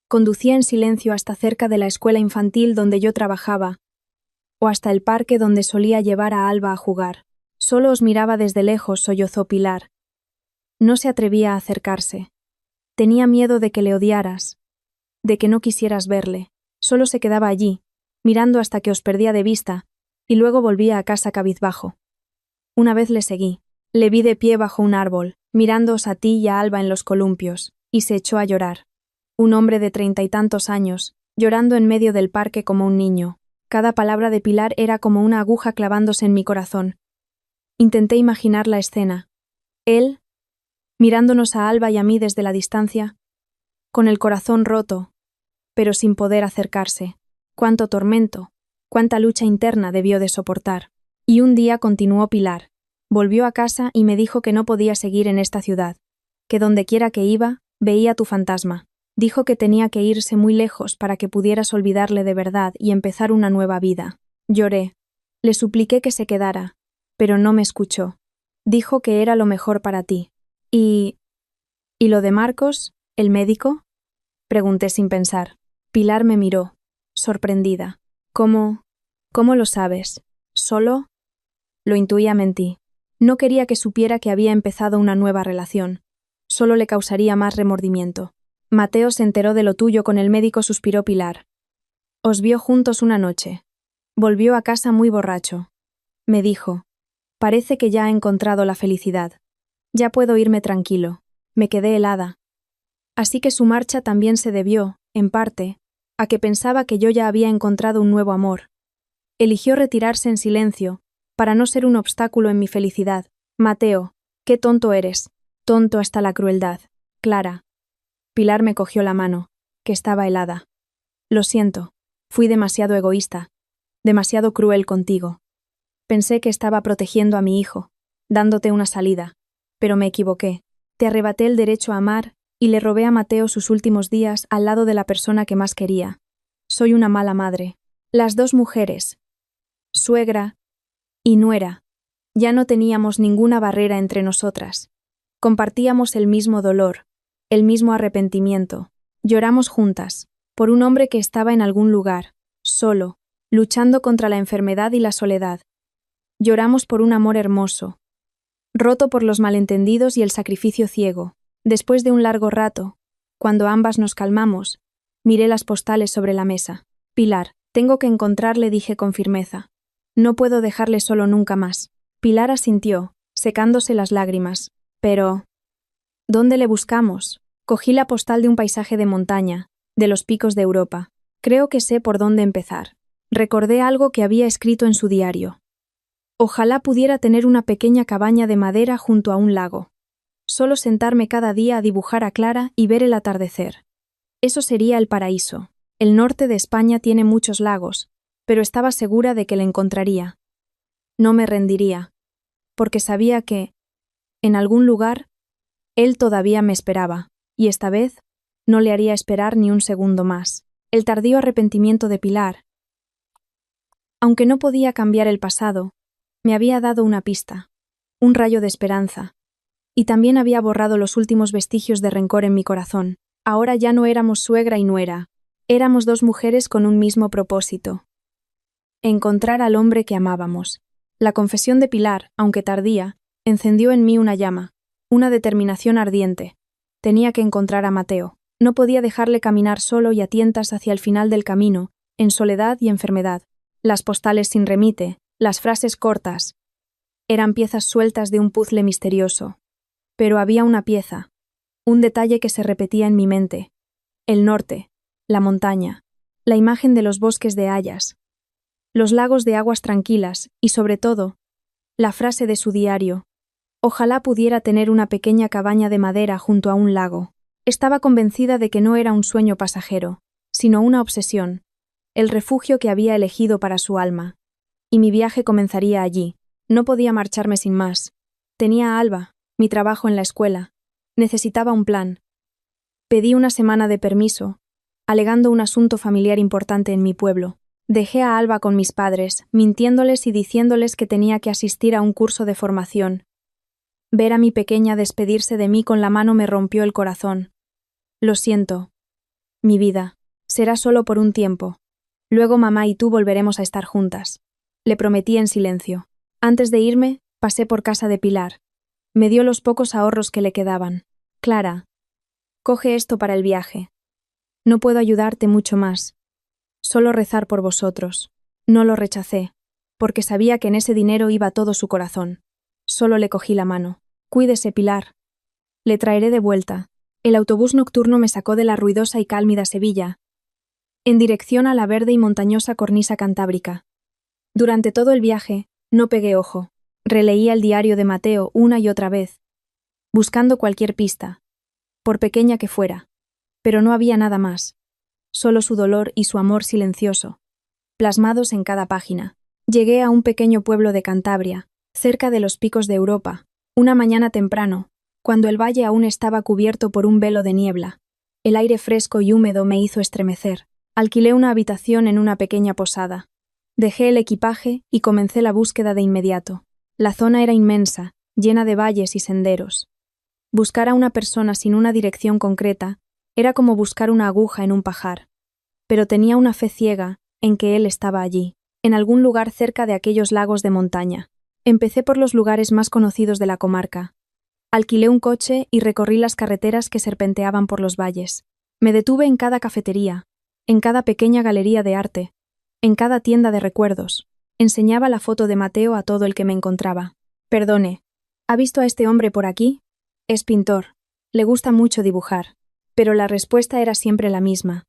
conducía en silencio hasta cerca de la escuela infantil donde yo trabajaba, o hasta el parque donde solía llevar a Alba a jugar. Solo os miraba desde lejos, sollozó Pilar. No se atrevía a acercarse. Tenía miedo de que le odiaras, de que no quisieras verle. Solo se quedaba allí, mirando hasta que os perdía de vista, y luego volvía a casa cabizbajo. Una vez le seguí. Le vi de pie bajo un árbol, mirándoos a ti y a Alba en los columpios, y se echó a llorar. Un hombre de 30 y tantos años, llorando en medio del parque como un niño. Cada palabra de Pilar era como una aguja clavándose en mi corazón. Intenté imaginar la escena. Él, mirándonos a Alba y a mí desde la distancia, con el corazón roto, pero sin poder acercarse. Cuánto tormento, cuánta lucha interna debió de soportar. Y un día continuó Pilar. Volvió a casa y me dijo que no podía seguir en esta ciudad, que dondequiera que iba, veía tu fantasma. Dijo que tenía que irse muy lejos para que pudieras olvidarle de verdad y empezar una nueva vida. Lloré. Le supliqué que se quedara, pero no me escuchó. Dijo que era lo mejor para ti. ¿Y lo de Marcos, el médico? Pregunté sin pensar. Pilar me miró, sorprendida. ¿Cómo lo sabes? ¿Solo? Lo intuía, mentí. No quería que supiera que había empezado una nueva relación. Solo le causaría más remordimiento. Mateo se enteró de lo tuyo con el médico, suspiró Pilar. Os vio juntos una noche. Volvió a casa muy borracho. Me dijo, parece que ya ha encontrado la felicidad. Ya puedo irme tranquilo. Me quedé helada. Así que su marcha también se debió, en parte, a que pensaba que yo ya había encontrado un nuevo amor. Eligió retirarse en silencio, para no ser un obstáculo en mi felicidad. Mateo, qué tonto eres. Tonto hasta la crueldad. Clara. Pilar me cogió la mano, que estaba helada. Lo siento, fui demasiado egoísta, demasiado cruel contigo. Pensé que estaba protegiendo a mi hijo, dándote una salida, pero me equivoqué. Te arrebaté el derecho a amar y le robé a Mateo sus últimos días al lado de la persona que más quería. Soy una mala madre. Las dos mujeres, suegra y nuera, ya no teníamos ninguna barrera entre nosotras. Compartíamos el mismo dolor, el mismo arrepentimiento. Lloramos juntas, por un hombre que estaba en algún lugar, solo, luchando contra la enfermedad y la soledad. Lloramos por un amor hermoso, roto por los malentendidos y el sacrificio ciego. Después de un largo rato, cuando ambas nos calmamos, miré las postales sobre la mesa. Pilar, tengo que encontrarle, dije con firmeza. No puedo dejarle solo nunca más. Pilar asintió, secándose las lágrimas. Pero ¿dónde le buscamos? Cogí la postal de un paisaje de montaña, de los picos de Europa. Creo que sé por dónde empezar. Recordé algo que había escrito en su diario. Ojalá pudiera tener una pequeña cabaña de madera junto a un lago. Solo sentarme cada día a dibujar a Clara y ver el atardecer. Eso sería el paraíso. El norte de España tiene muchos lagos, pero estaba segura de que le encontraría. No me rendiría, porque sabía que, en algún lugar, él todavía me esperaba, y esta vez no le haría esperar ni un segundo más. El tardío arrepentimiento de Pilar, aunque no podía cambiar el pasado, me había dado una pista, un rayo de esperanza, y también había borrado los últimos vestigios de rencor en mi corazón. Ahora ya no éramos suegra y nuera, éramos dos mujeres con un mismo propósito: encontrar al hombre que amábamos. La confesión de Pilar, aunque tardía, encendió en mí una llama, una determinación ardiente. Tenía que encontrar a Mateo. No podía dejarle caminar solo y a tientas hacia el final del camino, en soledad y enfermedad. Las postales sin remite, las frases cortas, eran piezas sueltas de un puzle misterioso. Pero había una pieza, un detalle que se repetía en mi mente: el norte, la montaña, la imagen de los bosques de hayas, los lagos de aguas tranquilas y, sobre todo, la frase de su diario: ojalá pudiera tener una pequeña cabaña de madera junto a un lago. Estaba convencida de que no era un sueño pasajero, sino una obsesión, el refugio que había elegido para su alma. Y mi viaje comenzaría allí. No podía marcharme sin más. Tenía a Alba, mi trabajo en la escuela. Necesitaba un plan. Pedí una semana de permiso, alegando un asunto familiar importante en mi pueblo. Dejé a Alba con mis padres, mintiéndoles y diciéndoles que tenía que asistir a un curso de formación. Ver a mi pequeña despedirse de mí con la mano me rompió el corazón. Lo siento, mi vida. Será solo por un tiempo. Luego mamá y tú volveremos a estar juntas. le prometí en silencio. Antes de irme, pasé por casa de Pilar. Me dio los pocos ahorros que le quedaban. Clara, coge esto para el viaje. No puedo ayudarte mucho más. Solo rezar por vosotros. No lo rechacé, porque sabía que en ese dinero iba todo su corazón. Solo le cogí la mano. Cuídese, Pilar. Le traeré de vuelta. El autobús nocturno me sacó de la ruidosa y cálmida Sevilla, en dirección a la verde y montañosa cornisa cantábrica. Durante todo el viaje, no pegué ojo. Releía el diario de Mateo una y otra vez, buscando cualquier pista, por pequeña que fuera. Pero no había nada más. Solo su dolor y su amor silencioso, plasmados en cada página. Llegué a un pequeño pueblo de Cantabria, cerca de los picos de Europa, una mañana temprano, cuando el valle aún estaba cubierto por un velo de niebla. El aire fresco y húmedo me hizo estremecer. Alquilé una habitación en una pequeña posada. Dejé el equipaje y comencé la búsqueda de inmediato. La zona era inmensa, llena de valles y senderos. Buscar a una persona sin una dirección concreta era como buscar una aguja en un pajar. Pero tenía una fe ciega en que él estaba allí, en algún lugar cerca de aquellos lagos de montaña. Empecé por los lugares más conocidos de la comarca. Alquilé un coche y recorrí las carreteras que serpenteaban por los valles. Me detuve en cada cafetería, en cada pequeña galería de arte, en cada tienda de recuerdos. Enseñaba la foto de Mateo a todo el que me encontraba. Perdone, ¿ha visto a este hombre por aquí? Es pintor. Le gusta mucho dibujar. Pero la respuesta era siempre la misma.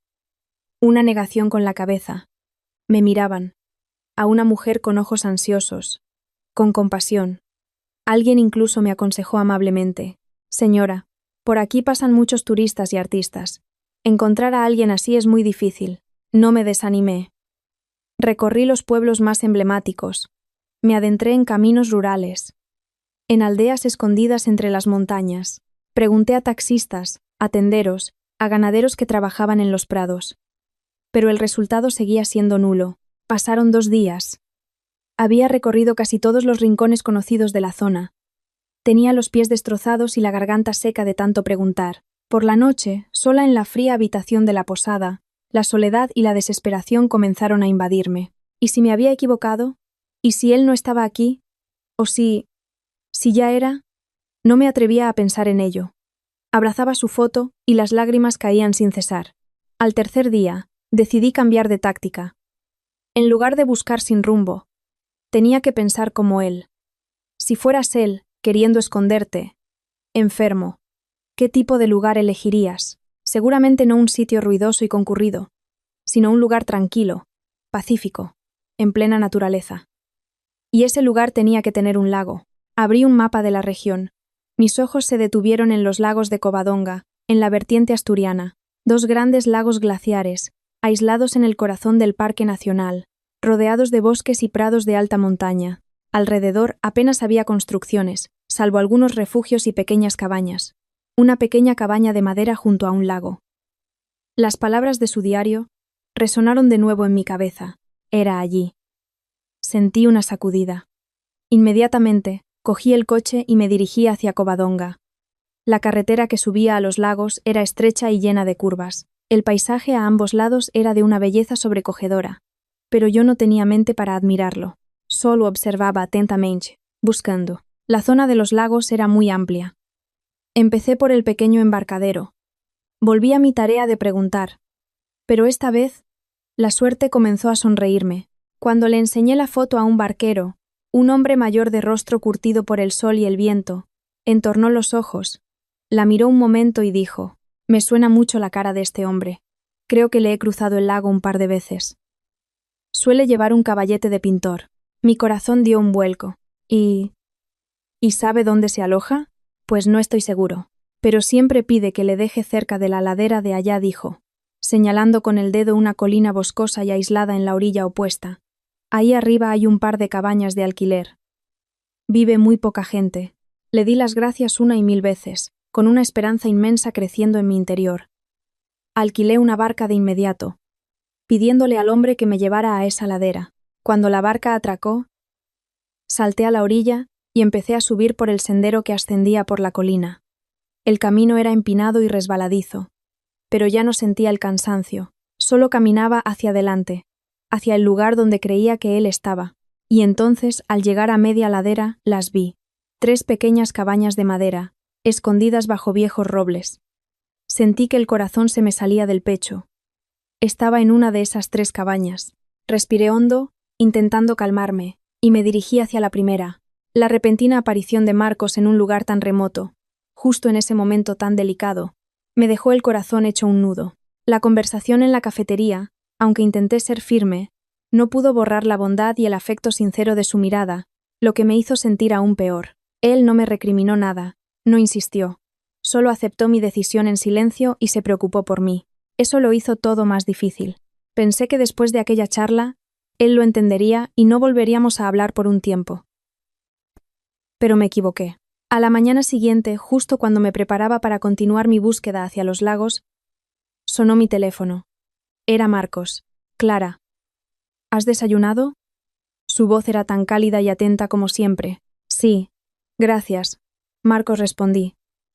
Una negación con la cabeza. Me miraban. A una mujer con ojos ansiosos, con compasión. Alguien incluso me aconsejó amablemente: «Señora, por aquí pasan muchos turistas y artistas. Encontrar a alguien así es muy difícil». No me desanimé. Recorrí los pueblos más emblemáticos. Me adentré en caminos rurales, en aldeas escondidas entre las montañas. Pregunté a taxistas, a tenderos, a ganaderos que trabajaban en los prados. Pero el resultado seguía siendo nulo. Pasaron 2 días. Había recorrido casi todos los rincones conocidos de la zona. Tenía los pies destrozados y la garganta seca de tanto preguntar. Por la noche, sola en la fría habitación de la posada, la soledad y la desesperación comenzaron a invadirme. ¿Y si me había equivocado? ¿Y si él no estaba aquí? ¿O si ya era? No me atrevía a pensar en ello. Abrazaba su foto y las lágrimas caían sin cesar. Al tercer día, decidí cambiar de táctica. En lugar de buscar sin rumbo, tenía que pensar como él. Si fueras él, queriendo esconderte, enfermo, ¿qué tipo de lugar elegirías? Seguramente no un sitio ruidoso y concurrido, sino un lugar tranquilo, pacífico, en plena naturaleza. Y ese lugar tenía que tener un lago. Abrí un mapa de la región. Mis ojos se detuvieron en los lagos de Covadonga, en la vertiente asturiana, 2 grandes lagos glaciares, aislados en el corazón del Parque Nacional, rodeados de bosques y prados de alta montaña. Alrededor apenas había construcciones, salvo algunos refugios y pequeñas cabañas. Una pequeña cabaña de madera junto a un lago. Las palabras de su diario resonaron de nuevo en mi cabeza. Era allí. Sentí una sacudida. Inmediatamente, cogí el coche y me dirigí hacia Covadonga. La carretera que subía a los lagos era estrecha y llena de curvas. El paisaje a ambos lados era de una belleza sobrecogedora, pero yo no tenía mente para admirarlo. Solo observaba atentamente, buscando. La zona de los lagos era muy amplia. Empecé por el pequeño embarcadero. Volví a mi tarea de preguntar. Pero esta vez, la suerte comenzó a sonreírme. Cuando le enseñé la foto a un barquero, un hombre mayor de rostro curtido por el sol y el viento, entornó los ojos, la miró un momento y dijo: «Me suena mucho la cara de este hombre. Creo que le he cruzado el lago un par de veces». Suele llevar un caballete de pintor. Mi corazón dio un vuelco. ¿Y sabe dónde se aloja? Pues no estoy seguro. Pero siempre pide que le deje cerca de la ladera de allá, dijo, señalando con el dedo una colina boscosa y aislada en la orilla opuesta. Ahí arriba hay un par de cabañas de alquiler. Vive muy poca gente. Le di las gracias 1 y 1000 veces, con una esperanza inmensa creciendo en mi interior. Alquilé una barca de inmediato, pidiéndole al hombre que me llevara a esa ladera. Cuando la barca atracó, salté a la orilla y empecé a subir por el sendero que ascendía por la colina. El camino era empinado y resbaladizo, pero ya no sentía el cansancio, solo caminaba hacia adelante, hacia el lugar donde creía que él estaba. Y entonces, al llegar a media ladera, las vi. 3 pequeñas cabañas de madera, escondidas bajo viejos robles. Sentí que el corazón se me salía del pecho. Estaba en una de esas 3 cabañas. Respiré hondo, intentando calmarme, y me dirigí hacia la primera. La repentina aparición de Marcos en un lugar tan remoto, justo en ese momento tan delicado, me dejó el corazón hecho un nudo. La conversación en la cafetería, aunque intenté ser firme, no pudo borrar la bondad y el afecto sincero de su mirada, lo que me hizo sentir aún peor. Él no me recriminó nada, no insistió. Solo aceptó mi decisión en silencio y se preocupó por mí. Eso lo hizo todo más difícil. Pensé que después de aquella charla, él lo entendería y no volveríamos a hablar por un tiempo. Pero me equivoqué. A la mañana siguiente, justo cuando me preparaba para continuar mi búsqueda hacia los lagos, sonó mi teléfono. Era Marcos. Clara. ¿Has desayunado? Su voz era tan cálida y atenta como siempre. Sí. Gracias. Marcos respondí.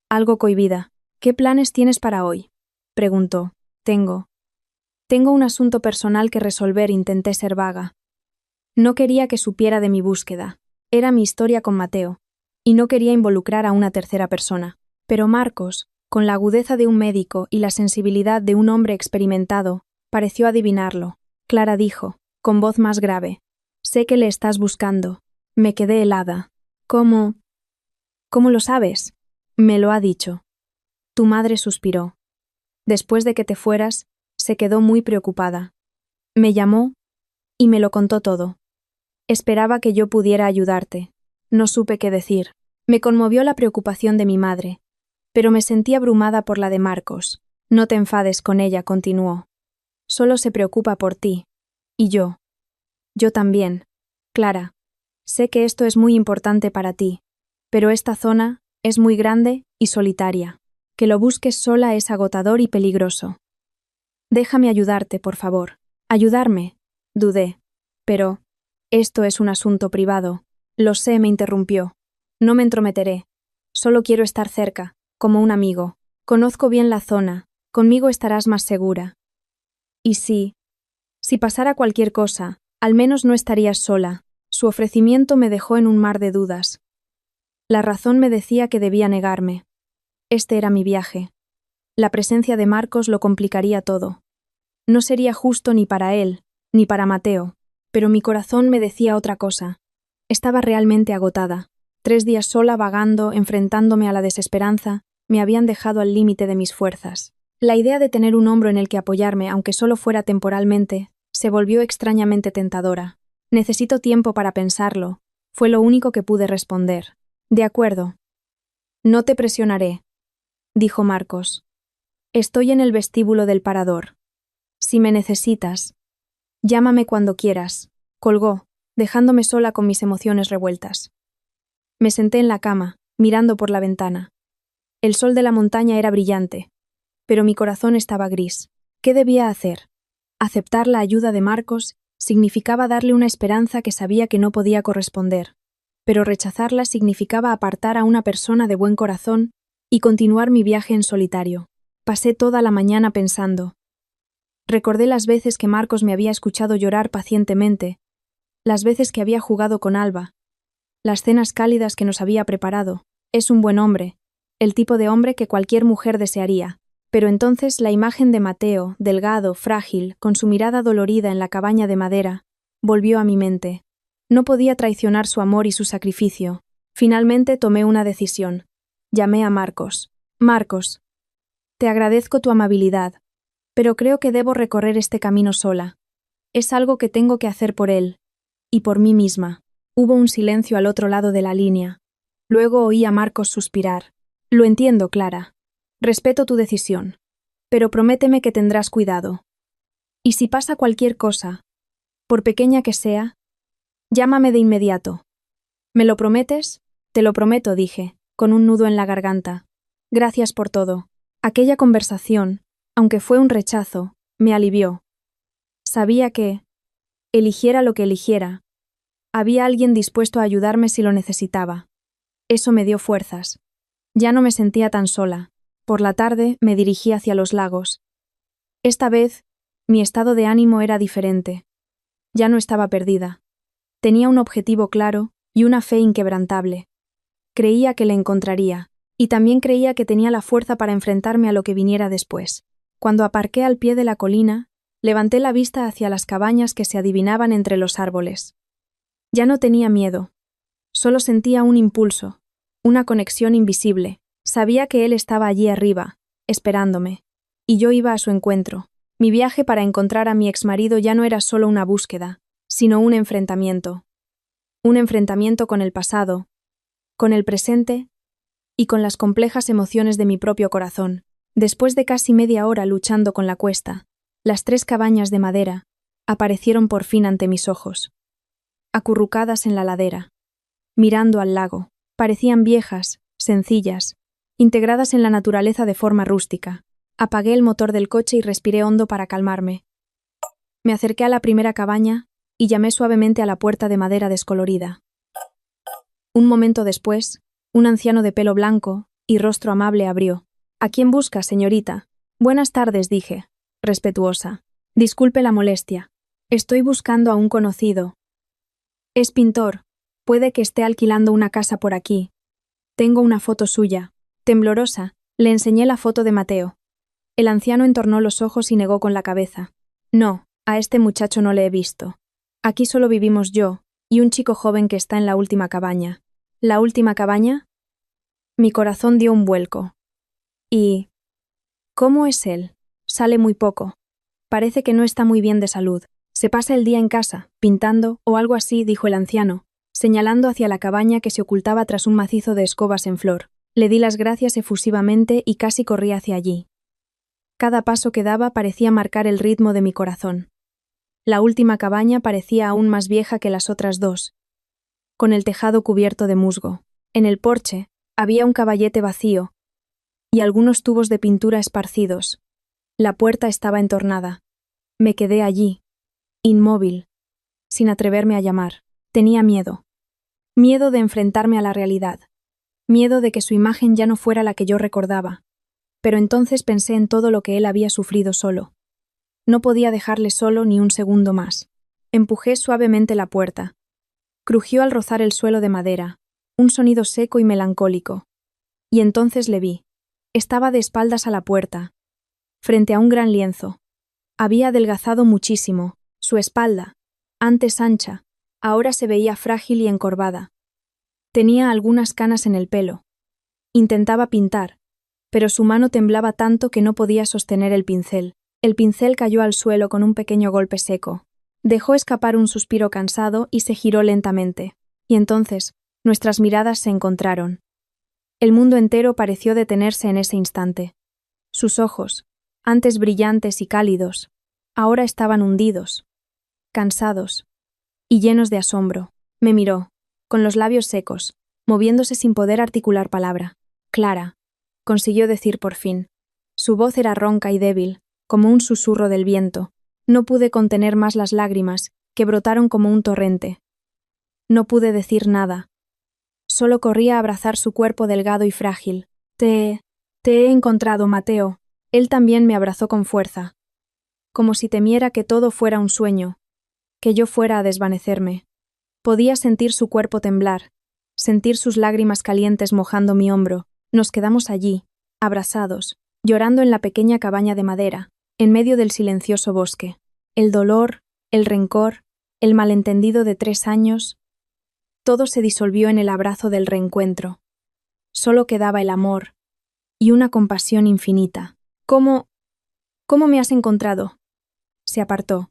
Algo cohibida. ¿Qué planes tienes para hoy? Preguntó. Tengo un asunto personal que resolver, intenté ser vaga. No quería que supiera de mi búsqueda. Era mi historia con Mateo, y no quería involucrar a una tercera persona. Pero Marcos, con la agudeza de un médico y la sensibilidad de un hombre experimentado, pareció adivinarlo. Clara dijo, con voz más grave, «Sé que le estás buscando». Me quedé helada. ¿Cómo? ¿Cómo lo sabes? Me lo ha dicho. Tu madre suspiró. Después de que te fueras, se quedó muy preocupada. Me llamó y me lo contó todo. Esperaba que yo pudiera ayudarte. No supe qué decir. Me conmovió la preocupación de mi madre, pero me sentí abrumada por la de Marcos. No te enfades con ella, continuó. Solo se preocupa por ti. Y yo. Yo también. Clara, sé que esto es muy importante para ti, pero esta zona es muy grande y solitaria. Que lo busques sola es agotador y peligroso. Déjame ayudarte, por favor. ¿Ayudarme? Dudé. Pero, esto es un asunto privado. Lo sé, me interrumpió. No me entrometeré. Solo quiero estar cerca, como un amigo. Conozco bien la zona. Conmigo estarás más segura. Y si pasara cualquier cosa, al menos no estarías sola. Su ofrecimiento me dejó en un mar de dudas. La razón me decía que debía negarme. Este era mi viaje. La presencia de Marcos lo complicaría todo. No sería justo ni para él, ni para Mateo, pero mi corazón me decía otra cosa. Estaba realmente agotada. 3 días sola vagando, enfrentándome a la desesperanza, me habían dejado al límite de mis fuerzas. La idea de tener un hombro en el que apoyarme, aunque solo fuera temporalmente, se volvió extrañamente tentadora. Necesito tiempo para pensarlo, fue lo único que pude responder. De acuerdo. No te presionaré, dijo Marcos. Estoy en el vestíbulo del parador. Si me necesitas, llámame cuando quieras. Colgó, dejándome sola con mis emociones revueltas. Me senté en la cama, mirando por la ventana. El sol de la montaña era brillante, pero mi corazón estaba gris. ¿Qué debía hacer? Aceptar la ayuda de Marcos significaba darle una esperanza que sabía que no podía corresponder, pero rechazarla significaba apartar a una persona de buen corazón y continuar mi viaje en solitario. Pasé toda la mañana pensando. Recordé las veces que Marcos me había escuchado llorar pacientemente, las veces que había jugado con Alba, las cenas cálidas que nos había preparado. Es un buen hombre, el tipo de hombre que cualquier mujer desearía. Pero entonces la imagen de Mateo, delgado, frágil, con su mirada dolorida en la cabaña de madera, volvió a mi mente. No podía traicionar su amor y su sacrificio. Finalmente tomé una decisión. Llamé a Marcos. Marcos, te agradezco tu amabilidad, pero creo que debo recorrer este camino sola. Es algo que tengo que hacer por él, y por mí misma. Hubo un silencio al otro lado de la línea. Luego oí a Marcos suspirar. Lo entiendo, Clara. Respeto tu decisión, pero prométeme que tendrás cuidado. Y si pasa cualquier cosa, por pequeña que sea, llámame de inmediato. ¿Me lo prometes? Te lo prometo, dije, con un nudo en la garganta. Gracias por todo. Aquella conversación, aunque fue un rechazo, me alivió. Sabía que, eligiera lo que eligiera, había alguien dispuesto a ayudarme si lo necesitaba. Eso me dio fuerzas. Ya no me sentía tan sola. Por la tarde me dirigí hacia los lagos. Esta vez, mi estado de ánimo era diferente. Ya no estaba perdida. Tenía un objetivo claro y una fe inquebrantable. Creía que le encontraría, y también creía que tenía la fuerza para enfrentarme a lo que viniera después. Cuando aparqué al pie de la colina, levanté la vista hacia las cabañas que se adivinaban entre los árboles. Ya no tenía miedo. Solo sentía un impulso, una conexión invisible. Sabía que él estaba allí arriba, esperándome, y yo iba a su encuentro. Mi viaje para encontrar a mi exmarido ya no era solo una búsqueda, sino un enfrentamiento. Un enfrentamiento con el pasado, con el presente y con las complejas emociones de mi propio corazón. Después de casi media hora luchando con la cuesta, las 3 cabañas de madera aparecieron por fin ante mis ojos. Acurrucadas en la ladera, mirando al lago, parecían viejas, sencillas, integradas en la naturaleza de forma rústica. Apagué el motor del coche y respiré hondo para calmarme. Me acerqué a la primera cabaña y llamé suavemente a la puerta de madera descolorida. Un momento después, un anciano de pelo blanco y rostro amable abrió. «¿A quién busca, señorita?» «Buenas tardes», dije, respetuosa. «Disculpe la molestia. Estoy buscando a un conocido. Es pintor. Puede que esté alquilando una casa por aquí. Tengo una foto suya». Temblorosa, le enseñé la foto de Mateo. El anciano entornó los ojos y negó con la cabeza. «No, a este muchacho no le he visto. Aquí solo vivimos yo y un chico joven que está en la última cabaña». «¿La última cabaña?» Mi corazón dio un vuelco. «¿Y cómo es él?» «Sale muy poco. Parece que no está muy bien de salud. Se pasa el día en casa, pintando o algo así», dijo el anciano, señalando hacia la cabaña que se ocultaba tras un macizo de escobas en flor. Le di las gracias efusivamente y casi corrí hacia allí. Cada paso que daba parecía marcar el ritmo de mi corazón. La última cabaña parecía aún más vieja que las otras 2, con el tejado cubierto de musgo. En el porche había un caballete vacío y algunos tubos de pintura esparcidos. La puerta estaba entornada. Me quedé allí, inmóvil, sin atreverme a llamar. Tenía miedo. Miedo de enfrentarme a la realidad. Miedo de que su imagen ya no fuera la que yo recordaba. Pero entonces pensé en todo lo que él había sufrido solo. No podía dejarle solo ni un segundo más. Empujé suavemente la puerta. Crujió al rozar el suelo de madera, un sonido seco y melancólico. Y entonces le vi. Estaba de espaldas a la puerta, frente a un gran lienzo. Había adelgazado muchísimo. Su espalda, antes ancha, ahora se veía frágil y encorvada. Tenía algunas canas en el pelo. Intentaba pintar, pero su mano temblaba tanto que no podía sostener el pincel. El pincel cayó al suelo con un pequeño golpe seco. Dejó escapar un suspiro cansado y se giró lentamente. Y entonces, nuestras miradas se encontraron. El mundo entero pareció detenerse en ese instante. Sus ojos, antes brillantes y cálidos, ahora estaban hundidos, cansados y llenos de asombro. Me miró, con los labios secos, moviéndose sin poder articular palabra. «Clara», consiguió decir por fin. Su voz era ronca y débil, como un susurro del viento. No pude contener más las lágrimas, que brotaron como un torrente. No pude decir nada. Solo corría a abrazar su cuerpo delgado y frágil. Te he encontrado, Mateo». Él también me abrazó con fuerza, como si temiera que todo fuera un sueño, que yo fuera a desvanecerme. Podía sentir su cuerpo temblar, sentir sus lágrimas calientes mojando mi hombro. Nos quedamos allí, abrazados, llorando en la pequeña cabaña de madera, en medio del silencioso bosque. El dolor, el rencor, el malentendido de 3 años, todo se disolvió en el abrazo del reencuentro. Solo quedaba el amor y una compasión infinita. «¿Cómo me has encontrado?» Se apartó,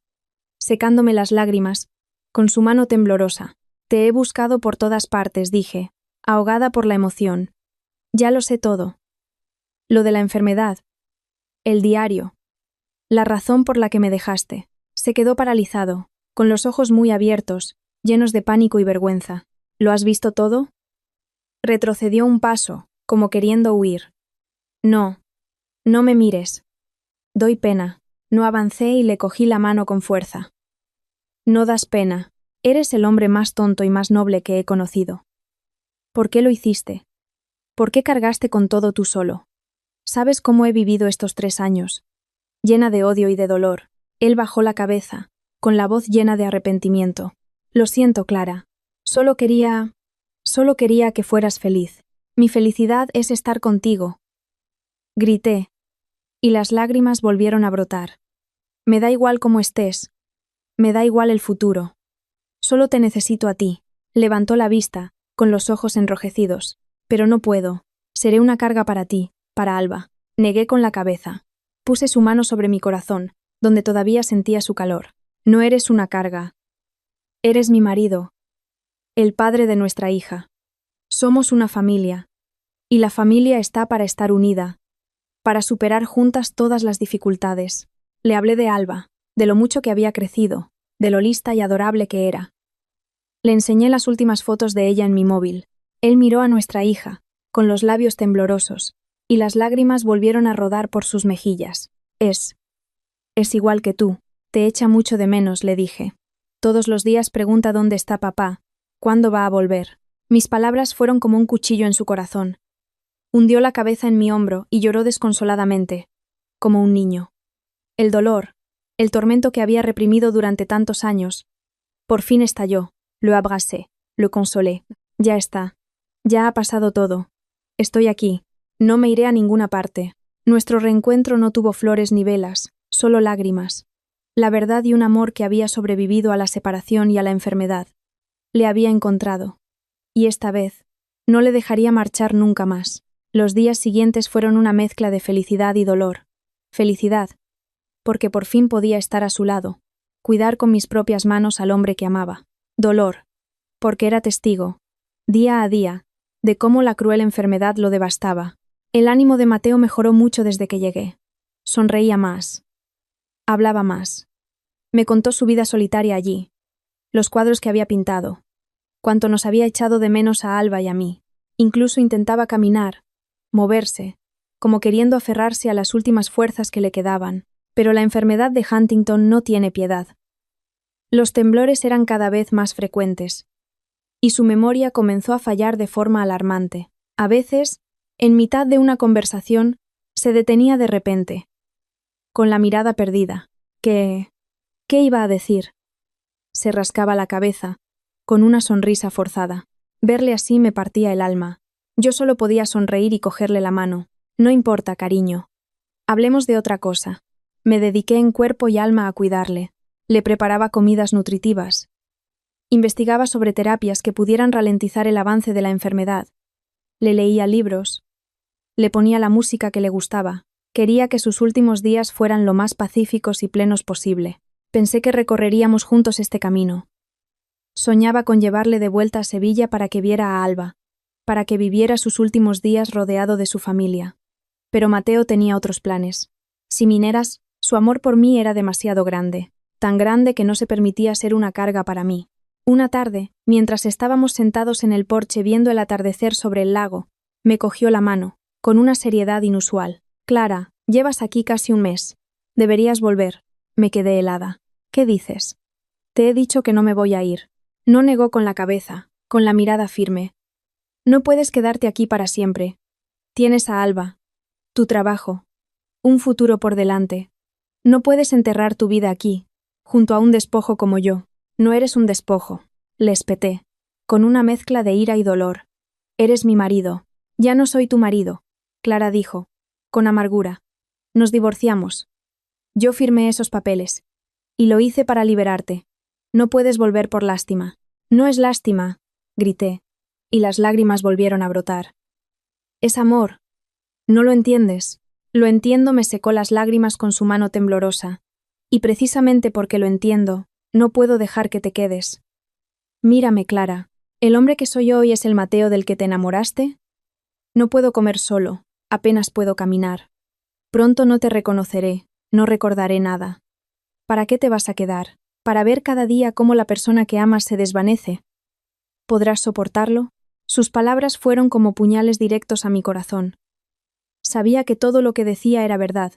secándome las lágrimas, con su mano temblorosa. «Te he buscado por todas partes», dije, ahogada por la emoción. «Ya lo sé todo. Lo de la enfermedad, el diario, la razón por la que me dejaste». Se quedó paralizado, con los ojos muy abiertos, llenos de pánico y vergüenza. «¿Lo has visto todo?» Retrocedió un paso, como queriendo huir. «No me mires. Doy pena». No avancé y le cogí la mano con fuerza. «No das pena. Eres el hombre más tonto y más noble que he conocido. ¿Por qué lo hiciste? ¿Por qué cargaste con todo tú solo? ¿Sabes cómo he vivido estos 3 años? Llena de odio y de dolor». Él bajó la cabeza, con la voz llena de arrepentimiento. Lo siento, Clara. Solo quería que fueras feliz. Mi felicidad es estar contigo. Grité, y las lágrimas volvieron a brotar. Me da igual cómo estés. Me da igual el futuro. Solo te necesito a ti. Levantó la vista, con los ojos enrojecidos. Pero no puedo. Seré una carga para ti, para Alba. Negué con la cabeza. Puse su mano sobre mi corazón, donde todavía sentía su calor. No eres una carga. Eres mi marido. El padre de nuestra hija. Somos una familia. Y la familia está para estar unida. Para superar juntas todas las dificultades. Le hablé de Alba, de lo mucho que había crecido, de lo lista y adorable que era. Le enseñé las últimas fotos de ella en mi móvil. Él miró a nuestra hija, con los labios temblorosos, y las lágrimas volvieron a rodar por sus mejillas. Es igual que tú. Te echa mucho de menos, le dije. Todos los días pregunta dónde está papá, cuándo va a volver. Mis palabras fueron como un cuchillo en su corazón. Hundió la cabeza en mi hombro y lloró desconsoladamente, como un niño. El dolor, el tormento que había reprimido durante tantos años, por fin estalló. Lo abracé, lo consolé. Ya está. Ya ha pasado todo. Estoy aquí. No me iré a ninguna parte. Nuestro reencuentro no tuvo flores ni velas, solo lágrimas. La verdad y un amor que había sobrevivido a la separación y a la enfermedad. Le había encontrado. Y esta vez, no le dejaría marchar nunca más. Los días siguientes fueron una mezcla de felicidad y dolor. Felicidad, porque por fin podía estar a su lado, cuidar con mis propias manos al hombre que amaba. Dolor, porque era testigo, día a día, de cómo la cruel enfermedad lo devastaba. El ánimo de Mateo mejoró mucho desde que llegué. Sonreía más. Hablaba más. Me contó su vida solitaria allí, los cuadros que había pintado, cuánto nos había echado de menos a Alba y a mí. Incluso intentaba caminar, moverse, como queriendo aferrarse a las últimas fuerzas que le quedaban, pero la enfermedad de Huntington no tiene piedad. Los temblores eran cada vez más frecuentes, y su memoria comenzó a fallar de forma alarmante. A veces, en mitad de una conversación, se detenía de repente, con la mirada perdida. ¿Qué iba a decir? Se rascaba la cabeza, con una sonrisa forzada. Verle así me partía el alma. Yo solo podía sonreír y cogerle la mano. No importa, cariño. Hablemos de otra cosa. Me dediqué en cuerpo y alma a cuidarle. Le preparaba comidas nutritivas. Investigaba sobre terapias que pudieran ralentizar el avance de la enfermedad. Le leía libros. Le ponía la música que le gustaba. Quería que sus últimos días fueran lo más pacíficos y plenos posible. Pensé que recorreríamos juntos este camino. Soñaba con llevarle de vuelta a Sevilla para que viera a Alba, para que viviera sus últimos días rodeado de su familia. Pero Mateo tenía otros planes. Si mineras, su amor por mí era demasiado grande, tan grande que no se permitía ser una carga para mí. Una tarde, mientras estábamos sentados en el porche viendo el atardecer sobre el lago, me cogió la mano, con una seriedad inusual. Clara, llevas aquí casi un mes. Deberías volver. Me quedé helada. ¿Qué dices? Te he dicho que no me voy a ir. No negó con la cabeza, con la mirada firme. No puedes quedarte aquí para siempre. Tienes a Alba, tu trabajo, un futuro por delante. No puedes enterrar tu vida aquí, junto a un despojo como yo. No eres un despojo, le espeté, con una mezcla de ira y dolor. Eres mi marido. Ya no soy tu marido, Clara dijo, con amargura. Nos divorciamos. Yo firmé esos papeles. Y lo hice para liberarte. No puedes volver por lástima. No es lástima, grité, y las lágrimas volvieron a brotar. Es amor. No lo entiendes. Lo entiendo, me secó las lágrimas con su mano temblorosa. Y precisamente porque lo entiendo, no puedo dejar que te quedes. Mírame, Clara. ¿El hombre que soy hoy es el Mateo del que te enamoraste? No puedo comer solo, apenas puedo caminar. Pronto no te reconoceré, no recordaré nada. ¿Para qué te vas a quedar? ¿Para ver cada día cómo la persona que amas se desvanece? ¿Podrás soportarlo? Sus palabras fueron como puñales directos a mi corazón. Sabía que todo lo que decía era verdad,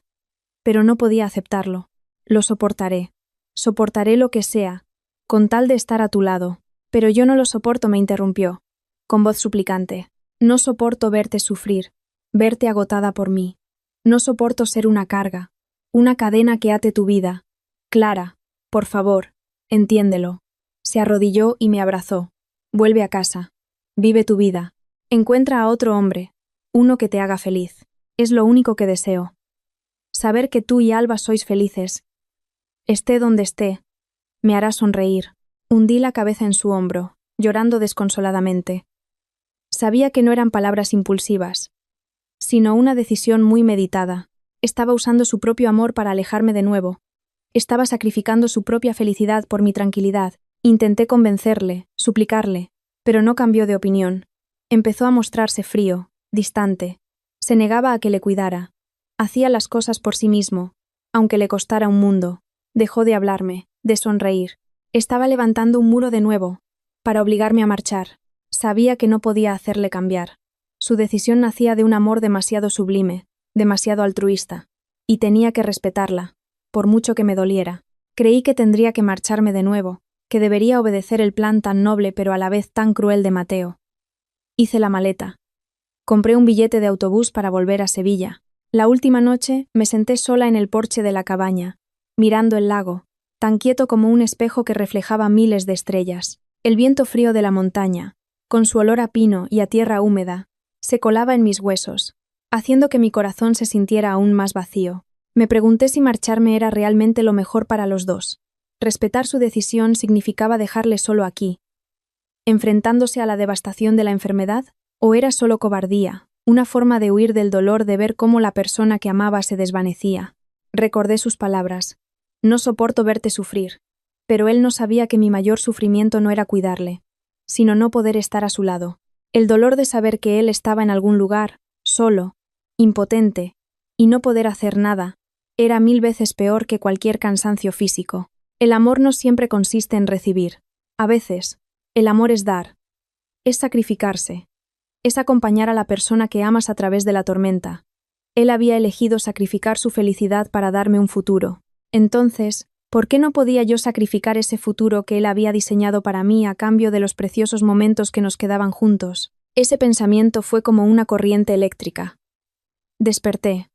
pero no podía aceptarlo. Lo soportaré. Soportaré lo que sea, con tal de estar a tu lado. Pero yo no lo soporto, me interrumpió, con voz suplicante. No soporto verte sufrir, verte agotada por mí. No soporto ser una carga, una cadena que ate tu vida. Clara, por favor, entiéndelo. Se arrodilló y me abrazó. Vuelve a casa. Vive tu vida. Encuentra a otro hombre, uno que te haga feliz. Es lo único que deseo. Saber que tú y Alba sois felices. Esté donde esté, me hará sonreír. Hundí la cabeza en su hombro, llorando desconsoladamente. Sabía que no eran palabras impulsivas, sino una decisión muy meditada. Estaba usando su propio amor para alejarme de nuevo. Estaba sacrificando su propia felicidad por mi tranquilidad. Intenté convencerle, suplicarle, pero no cambió de opinión. Empezó a mostrarse frío, distante. Se negaba a que le cuidara. Hacía las cosas por sí mismo, aunque le costara un mundo. Dejó de hablarme, de sonreír. Estaba levantando un muro de nuevo, para obligarme a marchar. Sabía que no podía hacerle cambiar. Su decisión nacía de un amor demasiado sublime, demasiado altruista, y tenía que respetarla, por mucho que me doliera. Creí que tendría que marcharme de nuevo, que debería obedecer el plan tan noble pero a la vez tan cruel de Mateo. Hice la maleta. Compré un billete de autobús para volver a Sevilla. La última noche me senté sola en el porche de la cabaña, mirando el lago, tan quieto como un espejo que reflejaba miles de estrellas. El viento frío de la montaña, con su olor a pino y a tierra húmeda, se colaba en mis huesos, haciendo que mi corazón se sintiera aún más vacío. Me pregunté si marcharme era realmente lo mejor para los dos. Respetar su decisión significaba dejarle solo aquí, enfrentándose a la devastación de la enfermedad, o era solo cobardía, una forma de huir del dolor de ver cómo la persona que amaba se desvanecía. Recordé sus palabras. No soporto verte sufrir. Pero él no sabía que mi mayor sufrimiento no era cuidarle, sino no poder estar a su lado. El dolor de saber que él estaba en algún lugar, solo, impotente, y no poder hacer nada, era 1000 veces peor que cualquier cansancio físico. El amor no siempre consiste en recibir. A veces, el amor es dar. Es sacrificarse. Es acompañar a la persona que amas a través de la tormenta. Él había elegido sacrificar su felicidad para darme un futuro. Entonces, ¿por qué no podía yo sacrificar ese futuro que él había diseñado para mí a cambio de los preciosos momentos que nos quedaban juntos? Ese pensamiento fue como una corriente eléctrica. Desperté.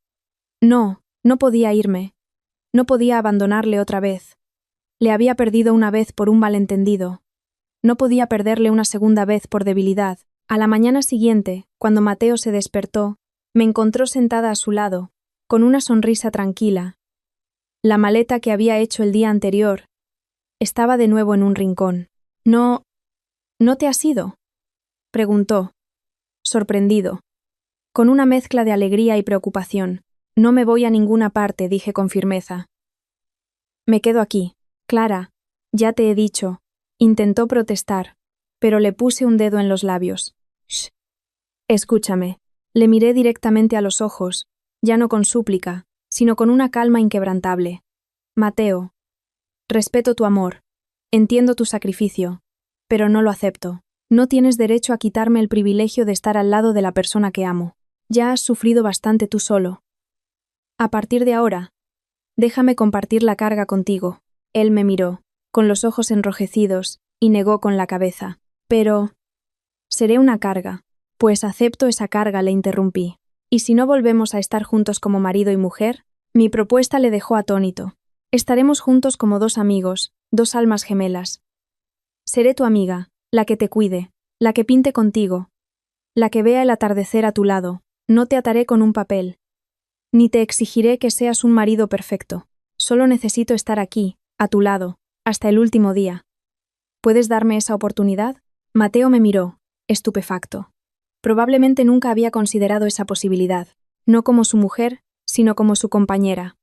No podía irme. No podía abandonarle otra vez. Le había perdido una vez por un malentendido. No podía perderle una segunda vez por debilidad. A la mañana siguiente, cuando Mateo se despertó, me encontró sentada a su lado, con una sonrisa tranquila. La maleta que había hecho el día anterior estaba de nuevo en un rincón. ¿No te has ido?, preguntó, sorprendido, con una mezcla de alegría y preocupación. No me voy a ninguna parte, dije con firmeza. Me quedo aquí. Clara, ya te he dicho. Intentó protestar, pero le puse un dedo en los labios. Shh. Escúchame. Le miré directamente a los ojos, ya no con súplica, sino con una calma inquebrantable. Mateo, respeto tu amor, entiendo tu sacrificio, pero no lo acepto. No tienes derecho a quitarme el privilegio de estar al lado de la persona que amo. Ya has sufrido bastante tú solo. A partir de ahora, déjame compartir la carga contigo. Él me miró, con los ojos enrojecidos, y negó con la cabeza. Pero seré una carga. Pues acepto esa carga, le interrumpí. ¿Y si no volvemos a estar juntos como marido y mujer? Mi propuesta le dejó atónito. Estaremos juntos como dos amigos, dos almas gemelas. Seré tu amiga, la que te cuide, la que pinte contigo, la que vea el atardecer a tu lado. No te ataré con un papel, ni te exigiré que seas un marido perfecto. Solo necesito estar aquí, a tu lado, hasta el último día. ¿Puedes darme esa oportunidad? Mateo me miró, estupefacto. Probablemente nunca había considerado esa posibilidad, no como su mujer, sino como su compañera.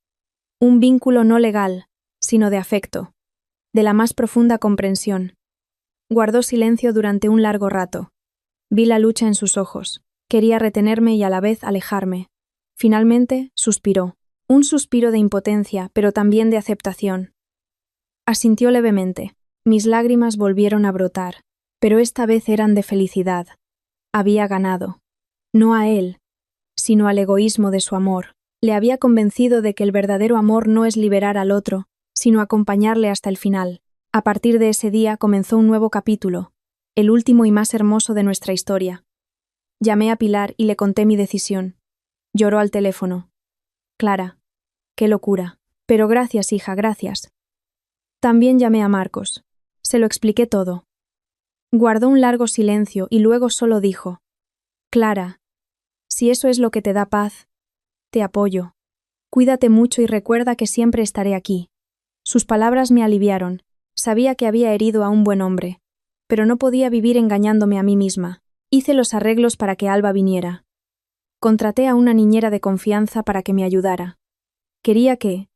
Un vínculo no legal, sino de afecto, de la más profunda comprensión. Guardó silencio durante un largo rato. Vi la lucha en sus ojos. Quería retenerme y a la vez alejarme. Finalmente, suspiró. Un suspiro de impotencia, pero también de aceptación. Asintió levemente. Mis lágrimas volvieron a brotar, pero esta vez eran de felicidad. Había ganado. No a él, sino al egoísmo de su amor. Le había convencido de que el verdadero amor no es liberar al otro, sino acompañarle hasta el final. A partir de ese día comenzó un nuevo capítulo, el último y más hermoso de nuestra historia. Llamé a Pilar y le conté mi decisión. Lloró al teléfono. Clara, qué locura. Pero gracias, hija, gracias. También llamé a Marcos. Se lo expliqué todo. Guardó un largo silencio y luego solo dijo: Clara, si eso es lo que te da paz, te apoyo. Cuídate mucho y recuerda que siempre estaré aquí. Sus palabras me aliviaron. Sabía que había herido a un buen hombre, pero no podía vivir engañándome a mí misma. Hice los arreglos para que Alba viniera. Contraté a una niñera de confianza para que me ayudara. Quería que,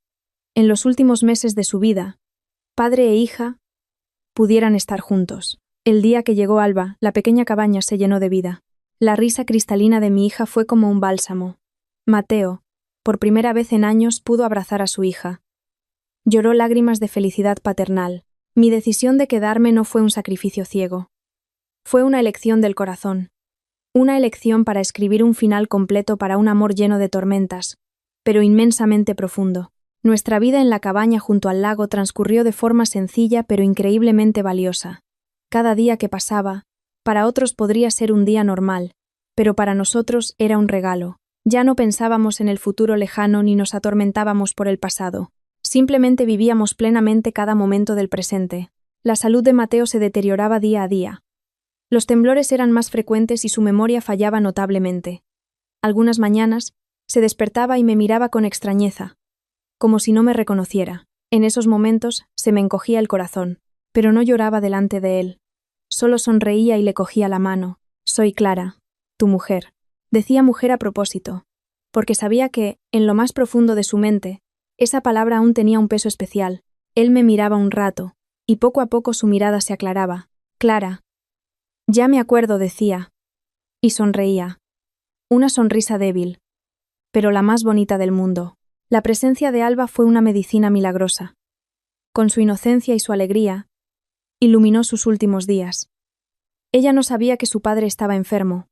en los últimos meses de su vida, padre e hija pudieran estar juntos. El día que llegó Alba, la pequeña cabaña se llenó de vida. La risa cristalina de mi hija fue como un bálsamo. Mateo, por primera vez en años, pudo abrazar a su hija. Lloró lágrimas de felicidad paternal. Mi decisión de quedarme no fue un sacrificio ciego. Fue una elección del corazón. Una elección para escribir un final completo para un amor lleno de tormentas, pero inmensamente profundo. Nuestra vida en la cabaña junto al lago transcurrió de forma sencilla pero increíblemente valiosa. Cada día que pasaba, para otros podría ser un día normal, pero para nosotros era un regalo. Ya no pensábamos en el futuro lejano ni nos atormentábamos por el pasado. Simplemente vivíamos plenamente cada momento del presente. La salud de Mateo se deterioraba día a día. Los temblores eran más frecuentes y su memoria fallaba notablemente. Algunas mañanas, se despertaba y me miraba con extrañeza, como si no me reconociera. En esos momentos se me encogía el corazón, pero no lloraba delante de él. Solo sonreía y le cogía la mano. Soy Clara, tu mujer. Decía mujer a propósito, porque sabía que, en lo más profundo de su mente, esa palabra aún tenía un peso especial. Él me miraba un rato, y poco a poco su mirada se aclaraba. Clara. Ya me acuerdo, decía. Y sonreía. Una sonrisa débil, pero la más bonita del mundo. La presencia de Alba fue una medicina milagrosa. Con su inocencia y su alegría, iluminó sus últimos días. Ella no sabía que su padre estaba enfermo,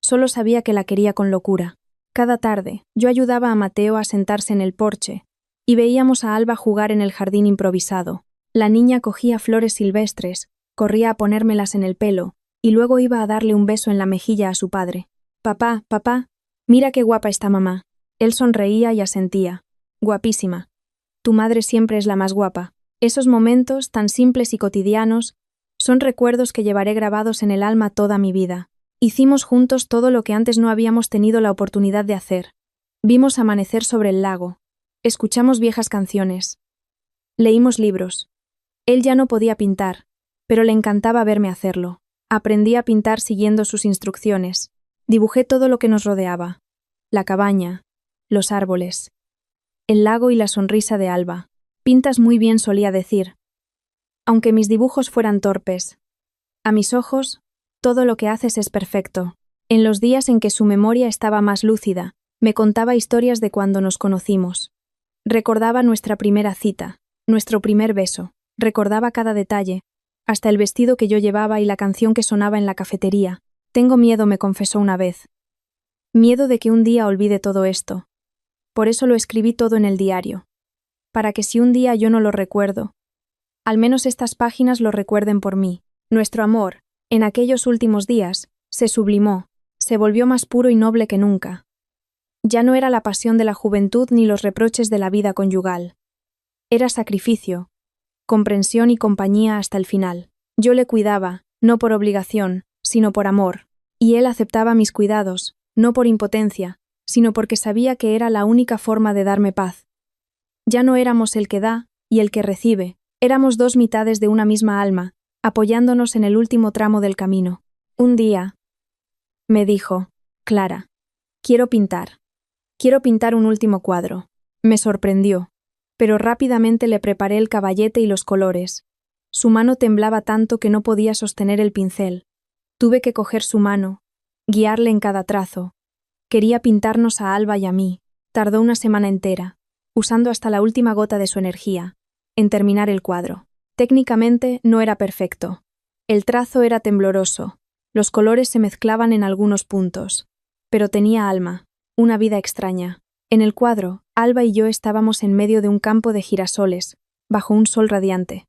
solo sabía que la quería con locura. Cada tarde, yo ayudaba a Mateo a sentarse en el porche, y veíamos a Alba jugar en el jardín improvisado. La niña cogía flores silvestres, corría a ponérmelas en el pelo, y luego iba a darle un beso en la mejilla a su padre. Papá, papá, mira qué guapa está mamá. Él sonreía y asentía. Guapísima. Tu madre siempre es la más guapa. Esos momentos, tan simples y cotidianos, son recuerdos que llevaré grabados en el alma toda mi vida. Hicimos juntos todo lo que antes no habíamos tenido la oportunidad de hacer. Vimos amanecer sobre el lago. Escuchamos viejas canciones. Leímos libros. Él ya no podía pintar, pero le encantaba verme hacerlo. Aprendí a pintar siguiendo sus instrucciones. Dibujé todo lo que nos rodeaba. La cabaña, los árboles, el lago y la sonrisa de Alba. Pintas muy bien, solía decir. Aunque mis dibujos fueran torpes, a mis ojos, todo lo que haces es perfecto. En los días en que su memoria estaba más lúcida, me contaba historias de cuando nos conocimos. Recordaba nuestra primera cita, nuestro primer beso. Recordaba cada detalle, hasta el vestido que yo llevaba y la canción que sonaba en la cafetería. Tengo miedo, me confesó una vez. Miedo de que un día olvide todo esto. Por eso lo escribí todo en el diario. Para que si un día yo no lo recuerdo, al menos estas páginas lo recuerden por mí. Nuestro amor, en aquellos últimos días, se sublimó, se volvió más puro y noble que nunca. Ya no era la pasión de la juventud ni los reproches de la vida conyugal. Era sacrificio, comprensión y compañía hasta el final. Yo le cuidaba, no por obligación, sino por amor, y él aceptaba mis cuidados, no por impotencia, sino porque sabía que era la única forma de darme paz. Ya no éramos el que da y el que recibe, éramos dos mitades de una misma alma, apoyándonos en el último tramo del camino. Un día, me dijo, Clara, quiero pintar un último cuadro. Me sorprendió, pero rápidamente le preparé el caballete y los colores. Su mano temblaba tanto que no podía sostener el pincel. Tuve que coger su mano, guiarle en cada trazo. Quería pintarnos a Alba y a mí. Tardó una semana entera, usando hasta la última gota de su energía, en terminar el cuadro. Técnicamente no era perfecto. El trazo era tembloroso, los colores se mezclaban en algunos puntos, pero tenía alma, una vida extraña. En el cuadro, Alba y yo estábamos en medio de un campo de girasoles, bajo un sol radiante.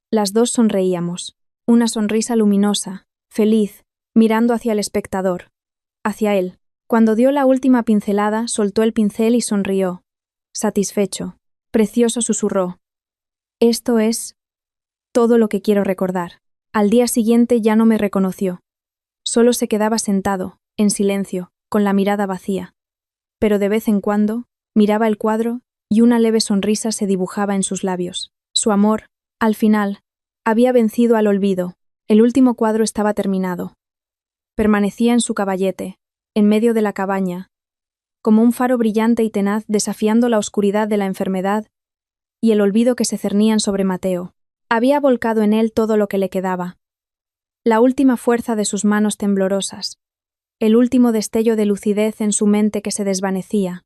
Las dos sonreíamos, una sonrisa luminosa, feliz, mirando hacia el espectador, hacia él. Cuando dio la última pincelada, soltó el pincel y sonrió. Satisfecho. Precioso, susurró. Esto es Todo lo que quiero recordar. Al día siguiente ya no me reconoció. Solo se quedaba sentado, en silencio, con la mirada vacía. Pero de vez en cuando, miraba el cuadro y una leve sonrisa se dibujaba en sus labios. Su amor, al final, había vencido al olvido. El último cuadro estaba terminado. Permanecía en su caballete, en medio de la cabaña, como un faro brillante y tenaz desafiando la oscuridad de la enfermedad y el olvido que se cernían sobre Mateo. Había volcado en él todo lo que le quedaba. La última fuerza de sus manos temblorosas, el último destello de lucidez en su mente que se desvanecía,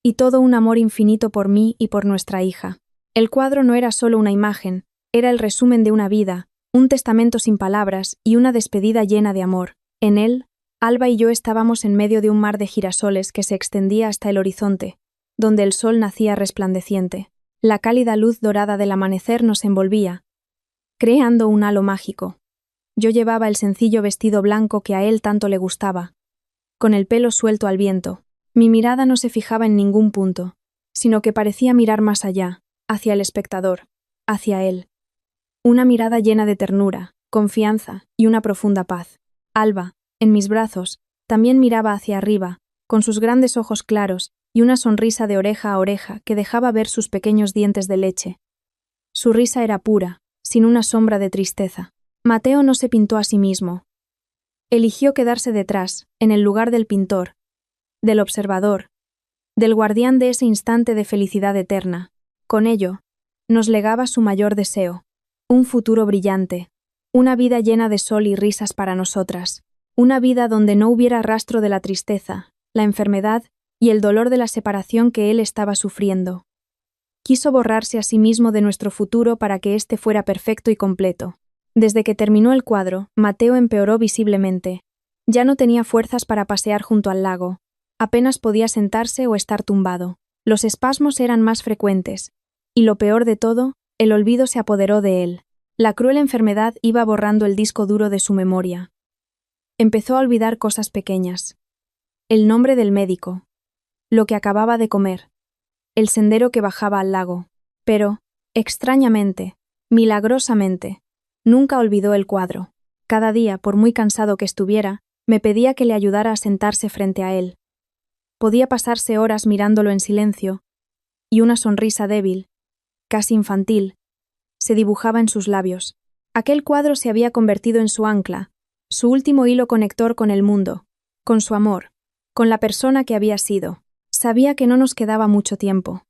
y todo un amor infinito por mí y por nuestra hija. El cuadro no era solo una imagen, era el resumen de una vida, un testamento sin palabras y una despedida llena de amor. En él, Alba y yo estábamos en medio de un mar de girasoles que se extendía hasta el horizonte, donde el sol nacía resplandeciente. La cálida luz dorada del amanecer nos envolvía, creando un halo mágico. Yo llevaba el sencillo vestido blanco que a él tanto le gustaba, con el pelo suelto al viento. Mi mirada no se fijaba en ningún punto, sino que parecía mirar más allá, hacia el espectador, hacia él. Una mirada llena de ternura, confianza y una profunda paz. Alba, en mis brazos, también miraba hacia arriba, con sus grandes ojos claros y una sonrisa de oreja a oreja que dejaba ver sus pequeños dientes de leche. Su risa era pura, sin una sombra de tristeza. Mateo no se pintó a sí mismo. Eligió quedarse detrás, en el lugar del pintor, del observador, del guardián de ese instante de felicidad eterna. Con ello, nos legaba su mayor deseo, un futuro brillante, una vida llena de sol y risas para nosotras, una vida donde no hubiera rastro de la tristeza, la enfermedad y el dolor de la separación que él estaba sufriendo. Quiso borrarse a sí mismo de nuestro futuro para que éste fuera perfecto y completo. Desde que terminó el cuadro, Mateo empeoró visiblemente. Ya no tenía fuerzas para pasear junto al lago. Apenas podía sentarse o estar tumbado. Los espasmos eran más frecuentes. Y lo peor de todo, el olvido se apoderó de él. La cruel enfermedad iba borrando el disco duro de su memoria. Empezó a olvidar cosas pequeñas. El nombre del médico. Lo que acababa de comer. El sendero que bajaba al lago. Pero, extrañamente, milagrosamente, nunca olvidó el cuadro. Cada día, por muy cansado que estuviera, me pedía que le ayudara a sentarse frente a él. Podía pasarse horas mirándolo en silencio, y una sonrisa débil, casi infantil, se dibujaba en sus labios. Aquel cuadro se había convertido en su ancla, su último hilo conector con el mundo, con su amor, con la persona que había sido. Sabía que no nos quedaba mucho tiempo.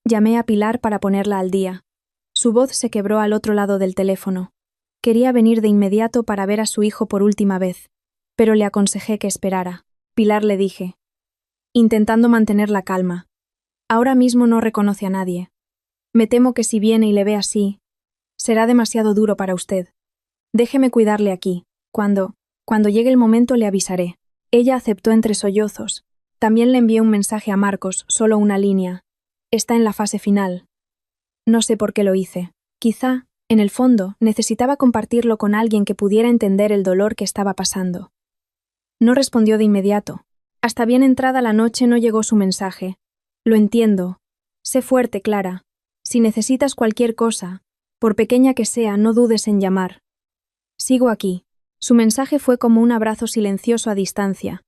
Llamé a Pilar para ponerla al día. Su voz se quebró al otro lado del teléfono. Quería venir de inmediato para ver a su hijo por última vez, pero le aconsejé que esperara. Pilar, le dije, intentando mantener la calma. Ahora mismo no reconoce a nadie. Me temo que si viene y le ve así, será demasiado duro para usted. Déjeme cuidarle aquí. Cuando llegue el momento le avisaré. Ella aceptó entre sollozos. También le envié un mensaje a Marcos, solo una línea. Está en la fase final. No sé por qué lo hice. Quizá, en el fondo, necesitaba compartirlo con alguien que pudiera entender el dolor que estaba pasando. No respondió de inmediato. Hasta bien entrada la noche no llegó su mensaje. Lo entiendo. Sé fuerte, Clara. Si necesitas cualquier cosa, por pequeña que sea, no dudes en llamar. Sigo aquí. Su mensaje fue como un abrazo silencioso a distancia,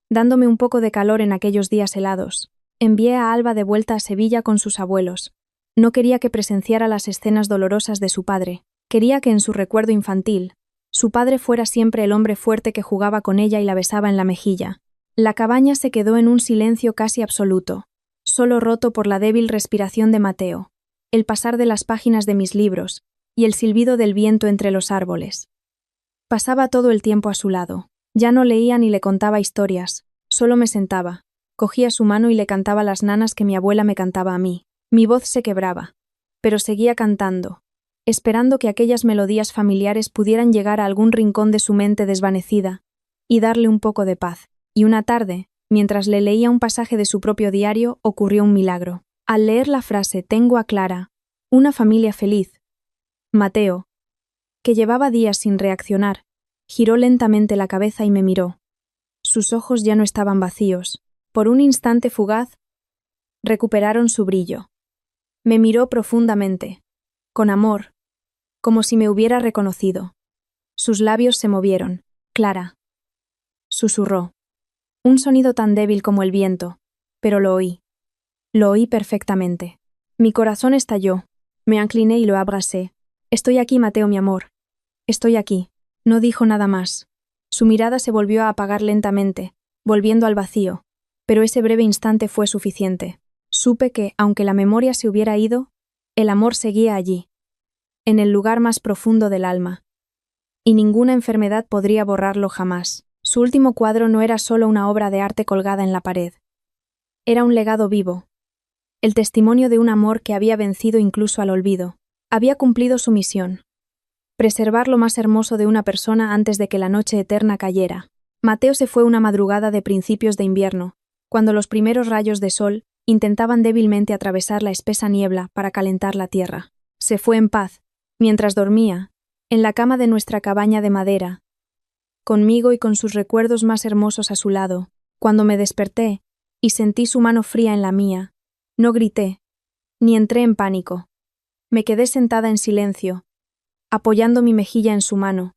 dándome un poco de calor en aquellos días helados. Envié a Alba de vuelta a Sevilla con sus abuelos. No quería que presenciara las escenas dolorosas de su padre. Quería que en su recuerdo infantil, su padre fuera siempre el hombre fuerte que jugaba con ella y la besaba en la mejilla. La cabaña se quedó en un silencio casi absoluto, solo roto por la débil respiración de Mateo, el pasar de las páginas de mis libros y el silbido del viento entre los árboles. Pasaba todo el tiempo a su lado. Ya no leía ni le contaba historias, solo me sentaba, cogía su mano y le cantaba las nanas que mi abuela me cantaba a mí. Mi voz se quebraba, pero seguía cantando, esperando que aquellas melodías familiares pudieran llegar a algún rincón de su mente desvanecida y darle un poco de paz. Y una tarde, mientras le leía un pasaje de su propio diario, ocurrió un milagro. Al leer la frase «Tengo a Clara, una familia feliz», Mateo, que llevaba días sin reaccionar, giró lentamente la cabeza y me miró. Sus ojos ya no estaban vacíos. Por un instante fugaz, recuperaron su brillo. Me miró profundamente, con amor, como si me hubiera reconocido. Sus labios se movieron. Clara. Susurró. Un sonido tan débil como el viento, pero lo oí. Lo oí perfectamente. Mi corazón estalló. Me incliné y lo abracé. Estoy aquí, Mateo, mi amor. Estoy aquí. No dijo nada más. Su mirada se volvió a apagar lentamente, volviendo al vacío, pero ese breve instante fue suficiente. Supe que, aunque la memoria se hubiera ido, el amor seguía allí, en el lugar más profundo del alma. Y ninguna enfermedad podría borrarlo jamás. Su último cuadro no era solo una obra de arte colgada en la pared. Era un legado vivo. El testimonio de un amor que había vencido incluso al olvido. Había cumplido su misión. Preservar lo más hermoso de una persona antes de que la noche eterna cayera. Mateo se fue una madrugada de principios de invierno, cuando los primeros rayos de sol intentaban débilmente atravesar la espesa niebla para calentar la tierra. Se fue en paz, mientras dormía, en la cama de nuestra cabaña de madera, conmigo y con sus recuerdos más hermosos a su lado. Cuando me desperté y sentí su mano fría en la mía, no grité, ni entré en pánico. Me quedé sentada en silencio, apoyando mi mejilla en su mano,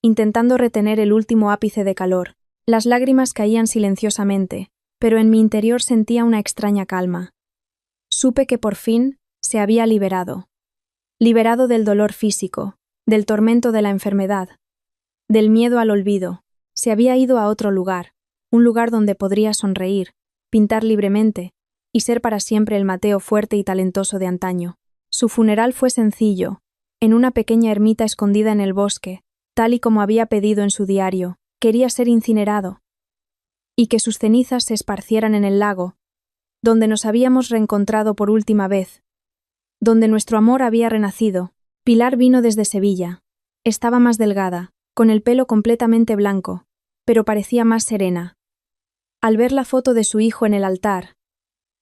intentando retener el último ápice de calor. Las lágrimas caían silenciosamente, pero en mi interior sentía una extraña calma. Supe que por fin se había liberado. Liberado del dolor físico, del tormento de la enfermedad, del miedo al olvido. Se había ido a otro lugar, un lugar donde podría sonreír, pintar libremente y ser para siempre el Mateo fuerte y talentoso de antaño. Su funeral fue sencillo, en una pequeña ermita escondida en el bosque, tal y como había pedido en su diario. Quería ser incinerado, y que sus cenizas se esparcieran en el lago, donde nos habíamos reencontrado por última vez, donde nuestro amor había renacido. Pilar vino desde Sevilla. Estaba más delgada, con el pelo completamente blanco, pero parecía más serena. Al ver la foto de su hijo en el altar,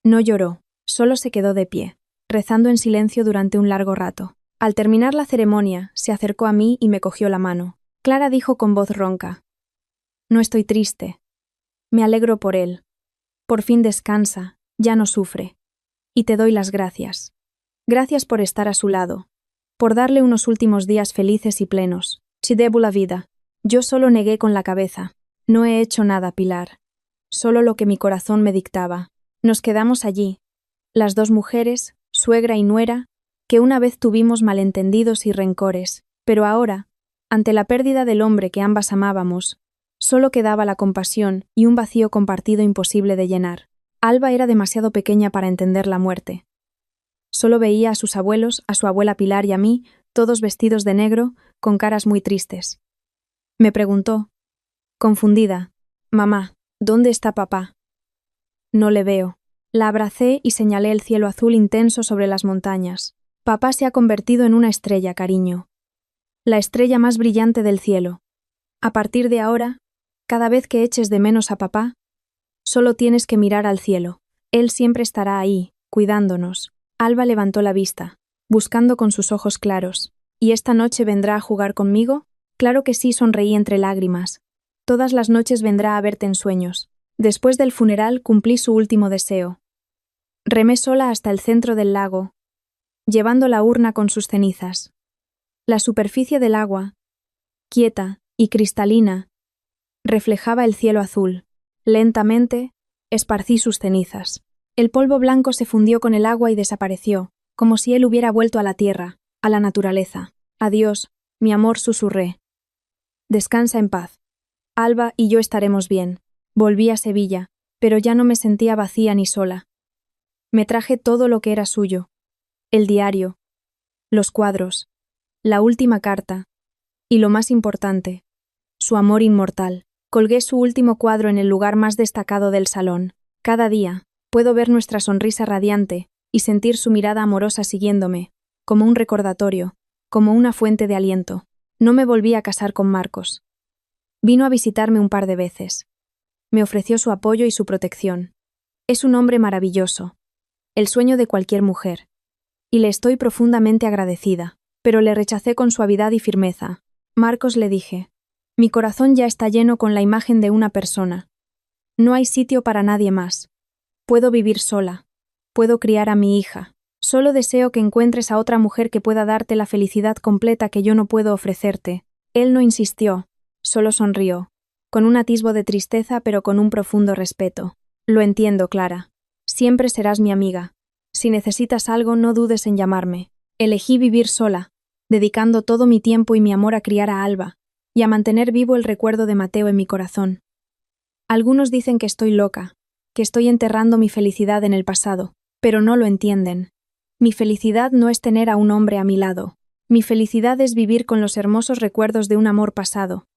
no lloró, solo se quedó de pie, rezando en silencio durante un largo rato. Al terminar la ceremonia, se acercó a mí y me cogió la mano. Clara dijo con voz ronca: «No estoy triste. Me alegro por él. Por fin descansa, ya no sufre. Y te doy las gracias. Gracias por estar a su lado, por darle unos últimos días felices y plenos. Ci debo la vida». Yo solo negué con la cabeza. «No he hecho nada, Pilar. Solo lo que mi corazón me dictaba». Nos quedamos allí, las dos mujeres, suegra y nuera, que una vez tuvimos malentendidos y rencores, pero ahora, ante la pérdida del hombre que ambas amábamos, solo quedaba la compasión y un vacío compartido imposible de llenar. Alba era demasiado pequeña para entender la muerte. Solo veía a sus abuelos, a su abuela Pilar y a mí, todos vestidos de negro, con caras muy tristes. Me preguntó, confundida: «Mamá, ¿dónde está papá?» «No le veo». La abracé y señalé el cielo azul intenso sobre las montañas. «Papá se ha convertido en una estrella, cariño. La estrella más brillante del cielo. A partir de ahora, cada vez que eches de menos a papá, solo tienes que mirar al cielo. Él siempre estará ahí, cuidándonos». Alba levantó la vista, buscando con sus ojos claros. «¿Y esta noche vendrá a jugar conmigo?» «Claro que sí», sonreí entre lágrimas. «Todas las noches vendrá a verte en sueños». Después del funeral cumplí su último deseo. Remé sola hasta el centro del lago, llevando la urna con sus cenizas. La superficie del agua, quieta y cristalina, reflejaba el cielo azul. Lentamente, esparcí sus cenizas. El polvo blanco se fundió con el agua y desapareció, como si él hubiera vuelto a la tierra, a la naturaleza. «Adiós, mi amor», susurré. «Descansa en paz. Alba y yo estaremos bien». Volví a Sevilla, pero ya no me sentía vacía ni sola. Me traje todo lo que era suyo: el diario, los cuadros, la última carta, y lo más importante, su amor inmortal. Colgué su último cuadro en el lugar más destacado del salón. Cada día puedo ver nuestra sonrisa radiante y sentir su mirada amorosa siguiéndome, como un recordatorio, como una fuente de aliento. No me volví a casar con Marcos. Vino a visitarme un par de veces. Me ofreció su apoyo y su protección. Es un hombre maravilloso, el sueño de cualquier mujer, y le estoy profundamente agradecida, pero le rechacé con suavidad y firmeza. «Marcos», le dije, «mi corazón ya está lleno con la imagen de una persona. No hay sitio para nadie más. Puedo vivir sola. Puedo criar a mi hija, Solo deseo que encuentres a otra mujer que pueda darte la felicidad completa que yo no puedo ofrecerte. Él no insistió, solo sonrió, con un atisbo de tristeza pero con un profundo respeto. Lo entiendo, Clara. Siempre serás mi amiga. Si necesitas algo, no dudes en llamarme. Elegí vivir sola, dedicando todo mi tiempo y mi amor a criar a Alba, y a mantener vivo el recuerdo de Mateo en mi corazón. Algunos dicen que estoy loca, que estoy enterrando mi felicidad en el pasado, pero no lo entienden. Mi felicidad no es tener a un hombre a mi lado. Mi felicidad es vivir con los hermosos recuerdos de un amor pasado.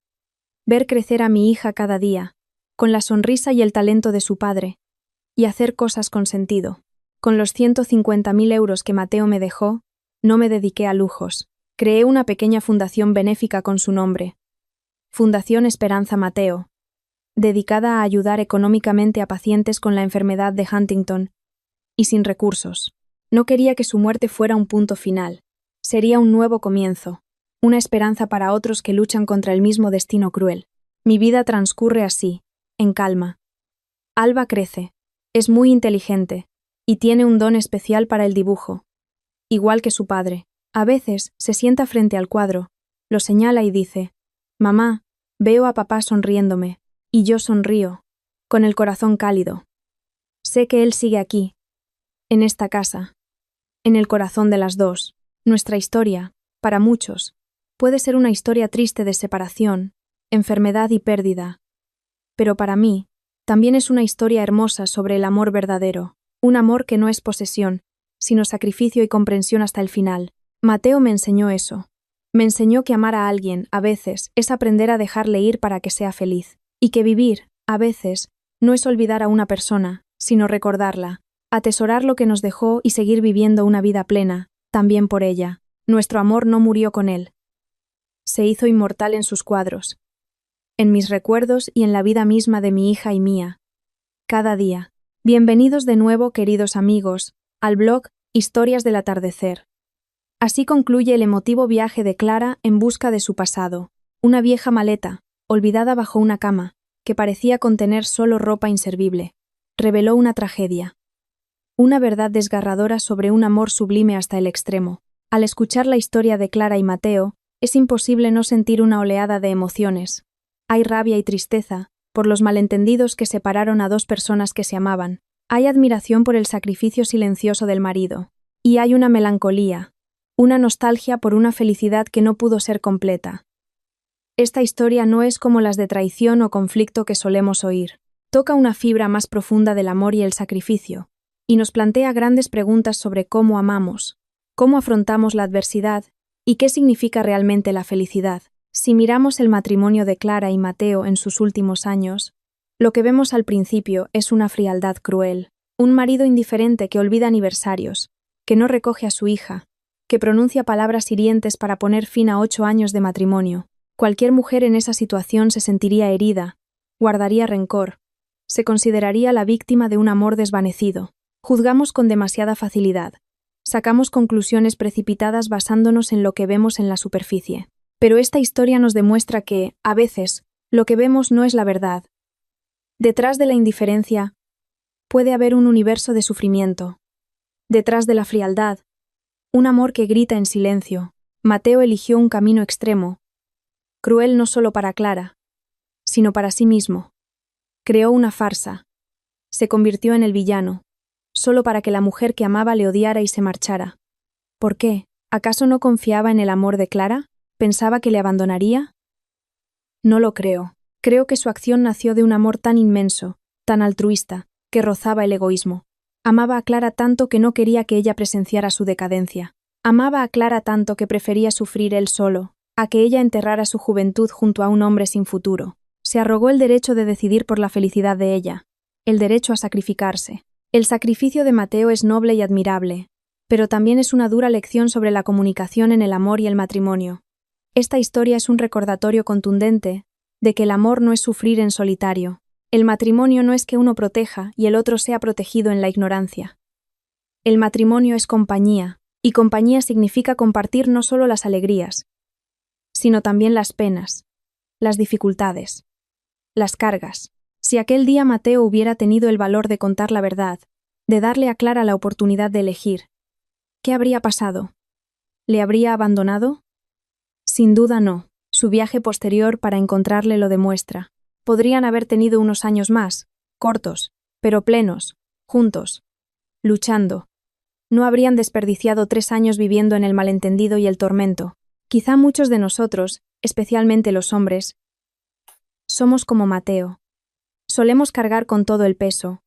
Ver crecer a mi hija cada día, con la sonrisa y el talento de su padre, y hacer cosas con sentido. Con los 150.000 euros que Mateo me dejó, no me dediqué a lujos. Creé una pequeña fundación benéfica con su nombre. Fundación Esperanza Mateo, dedicada a ayudar económicamente a pacientes con la enfermedad de Huntington y sin recursos. No quería que su muerte fuera un punto final. Sería un nuevo comienzo, una esperanza para otros que luchan contra el mismo destino cruel. Mi vida transcurre así, en calma. Alba crece, es muy inteligente, y tiene un don especial para el dibujo. Igual que su padre, a veces se sienta frente al cuadro, lo señala y dice: «Mamá, veo a papá sonriéndome, y yo sonrío, con el corazón cálido. Sé que él sigue aquí, en esta casa, en el corazón de las dos. Nuestra historia, para muchos, puede ser una historia triste de separación, enfermedad y pérdida. Pero para mí, también es una historia hermosa sobre el amor verdadero, un amor que no es posesión, sino sacrificio y comprensión hasta el final. Mateo me enseñó eso. Me enseñó que amar a alguien, a veces, es aprender a dejarle ir para que sea feliz, y que vivir, a veces, no es olvidar a una persona, sino recordarla, atesorar lo que nos dejó y seguir viviendo una vida plena, también por ella. Nuestro amor no murió con él. Se hizo inmortal en sus cuadros, en mis recuerdos y en la vida misma de mi hija y mía. Cada día. Bienvenidos de nuevo, queridos amigos, al blog Historias del Atardecer. Así concluye el emotivo viaje de Clara en busca de su pasado, una vieja maleta, olvidada bajo una cama, que parecía contener solo ropa inservible. Reveló una tragedia. Una verdad desgarradora sobre un amor sublime hasta el extremo. Al escuchar la historia de Clara y Mateo, es imposible no sentir una oleada de emociones. Hay rabia y tristeza por los malentendidos que separaron a dos personas que se amaban. Hay admiración por el sacrificio silencioso del marido. Y hay una melancolía, una nostalgia por una felicidad que no pudo ser completa. Esta historia no es como las de traición o conflicto que solemos oír. Toca una fibra más profunda del amor y el sacrificio, y nos plantea grandes preguntas sobre cómo amamos, cómo afrontamos la adversidad y qué significa realmente la felicidad. Si miramos el matrimonio de Clara y Mateo en sus últimos años, lo que vemos al principio es una frialdad cruel, un marido indiferente que olvida aniversarios, que no recoge a su hija, que pronuncia palabras hirientes para poner fin a 8 años de matrimonio. Cualquier mujer en esa situación se sentiría herida, guardaría rencor, se consideraría la víctima de un amor desvanecido. Juzgamos con demasiada facilidad. Sacamos conclusiones precipitadas basándonos en lo que vemos en la superficie. Pero esta historia nos demuestra que, a veces, lo que vemos no es la verdad. Detrás de la indiferencia, puede haber un universo de sufrimiento. Detrás de la frialdad, un amor que grita en silencio. Mateo eligió un camino extremo, cruel no solo para Clara, sino para sí mismo. Creó una farsa. Se convirtió en el villano, solo para que la mujer que amaba le odiara y se marchara. ¿Por qué? ¿Acaso no confiaba en el amor de Clara? ¿Pensaba que le abandonaría? No lo creo. Creo que su acción nació de un amor tan inmenso, tan altruista, que rozaba el egoísmo. Amaba a Clara tanto que no quería que ella presenciara su decadencia. Amaba a Clara tanto que prefería sufrir él solo, a que ella enterrara su juventud junto a un hombre sin futuro. Se arrogó el derecho de decidir por la felicidad de ella, el derecho a sacrificarse. El sacrificio de Mateo es noble y admirable, pero también es una dura lección sobre la comunicación en el amor y el matrimonio. Esta historia es un recordatorio contundente de que el amor no es sufrir en solitario. El matrimonio no es que uno proteja y el otro sea protegido en la ignorancia. El matrimonio es compañía, y compañía significa compartir no solo las alegrías, sino también las penas, las dificultades, las cargas. Si aquel día Mateo hubiera tenido el valor de contar la verdad, de darle a Clara la oportunidad de elegir, ¿Qué habría pasado? ¿Le habría abandonado? Sin duda no. Su viaje posterior para encontrarle lo demuestra. Podrían haber tenido unos años más, cortos, pero plenos, juntos, luchando. No habrían desperdiciado 3 años viviendo en el malentendido y el tormento. Quizá muchos de nosotros, especialmente los hombres, somos como Mateo. Solemos cargar con todo el peso,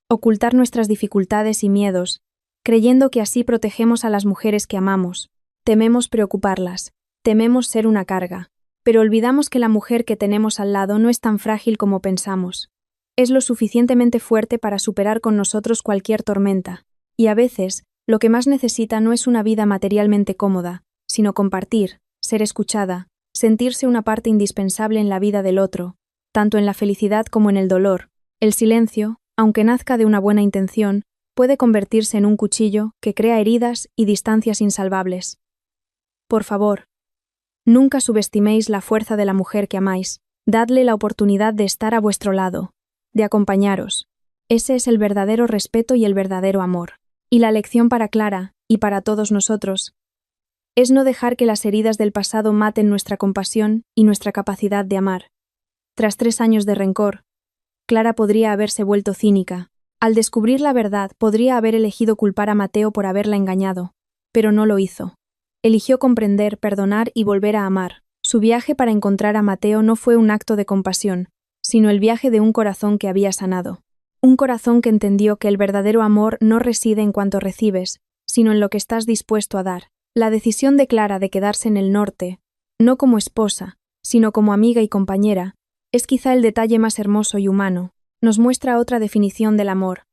ocultar nuestras dificultades y miedos, creyendo que así protegemos a las mujeres que amamos. Tememos preocuparlas, tememos ser una carga, pero olvidamos que la mujer que tenemos al lado no es tan frágil como pensamos. Es lo suficientemente fuerte para superar con nosotros cualquier tormenta, y a veces, lo que más necesita no es una vida materialmente cómoda, sino compartir, ser escuchada, sentirse una parte indispensable en la vida del otro, tanto en la felicidad como en el dolor. El silencio, aunque nazca de una buena intención, puede convertirse en un cuchillo que crea heridas y distancias insalvables. Por favor, nunca subestiméis la fuerza de la mujer que amáis. Dadle la oportunidad de estar a vuestro lado, de acompañaros. Ese es el verdadero respeto y el verdadero amor. Y la lección para Clara, y para todos nosotros, es no dejar que las heridas del pasado maten nuestra compasión y nuestra capacidad de amar. Tras 3 años de rencor, Clara podría haberse vuelto cínica. Al descubrir la verdad, podría haber elegido culpar a Mateo por haberla engañado, pero no lo hizo. Eligió comprender, perdonar y volver a amar. Su viaje para encontrar a Mateo no fue un acto de compasión, sino el viaje de un corazón que había sanado. Un corazón que entendió que el verdadero amor no reside en cuanto recibes, sino en lo que estás dispuesto a dar. La decisión de Clara de quedarse en el norte, no como esposa, sino como amiga y compañera, es quizá el detalle más hermoso y humano. Nos muestra otra definición del amor.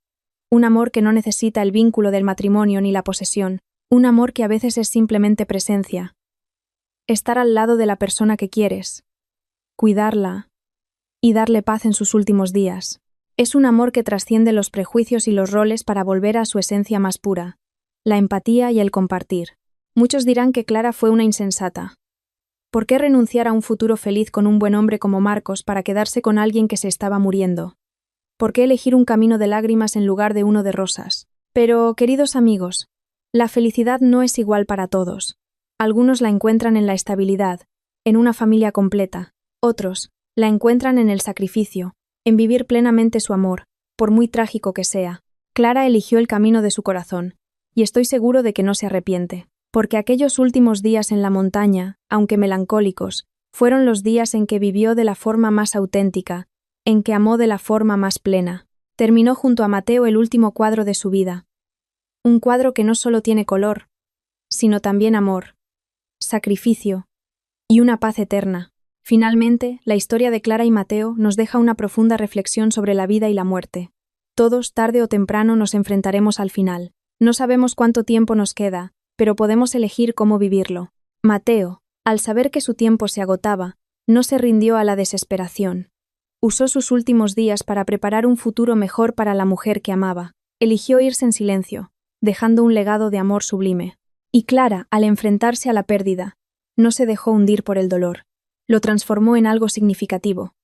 Un amor que no necesita el vínculo del matrimonio ni la posesión. Un amor que a veces es simplemente presencia. Estar al lado de la persona que quieres. Cuidarla. Y darle paz en sus últimos días. Es un amor que trasciende los prejuicios y los roles para volver a su esencia más pura. La empatía y el compartir. Muchos dirán que Clara fue una insensata. ¿Por qué renunciar a un futuro feliz con un buen hombre como Marcos para quedarse con alguien que se estaba muriendo? ¿Por qué elegir un camino de lágrimas en lugar de uno de rosas? Pero, queridos amigos, la felicidad no es igual para todos. Algunos la encuentran en la estabilidad, en una familia completa. Otros la encuentran en el sacrificio, en vivir plenamente su amor, por muy trágico que sea. Clara eligió el camino de su corazón, y estoy seguro de que no se arrepiente. Porque aquellos últimos días en la montaña, aunque melancólicos, fueron los días en que vivió de la forma más auténtica, en que amó de la forma más plena. Terminó junto a Mateo el último cuadro de su vida. Un cuadro que no solo tiene color, sino también amor, sacrificio y una paz eterna. Finalmente, la historia de Clara y Mateo nos deja una profunda reflexión sobre la vida y la muerte. Todos, tarde o temprano, nos enfrentaremos al final. No sabemos cuánto tiempo nos queda, pero podemos elegir cómo vivirlo. Mateo, al saber que su tiempo se agotaba, no se rindió a la desesperación. Usó sus últimos días para preparar un futuro mejor para la mujer que amaba. Eligió irse en silencio, dejando un legado de amor sublime. Y Clara, al enfrentarse a la pérdida, no se dejó hundir por el dolor. Lo transformó en algo significativo.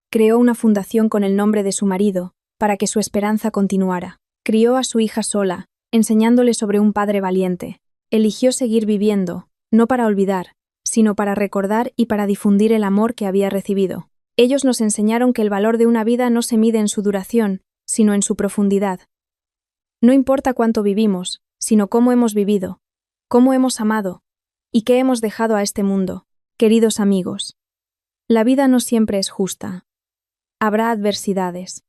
Creó una fundación con el nombre de su marido, para que su esperanza continuara. Crió a su hija sola, enseñándole sobre un padre valiente. Eligió seguir viviendo, no para olvidar, sino para recordar y para difundir el amor que había recibido. Ellos nos enseñaron que el valor de una vida no se mide en su duración, sino en su profundidad. No importa cuánto vivimos, sino cómo hemos vivido, cómo hemos amado y qué hemos dejado a este mundo. Queridos amigos, la vida no siempre es justa. Habrá adversidades,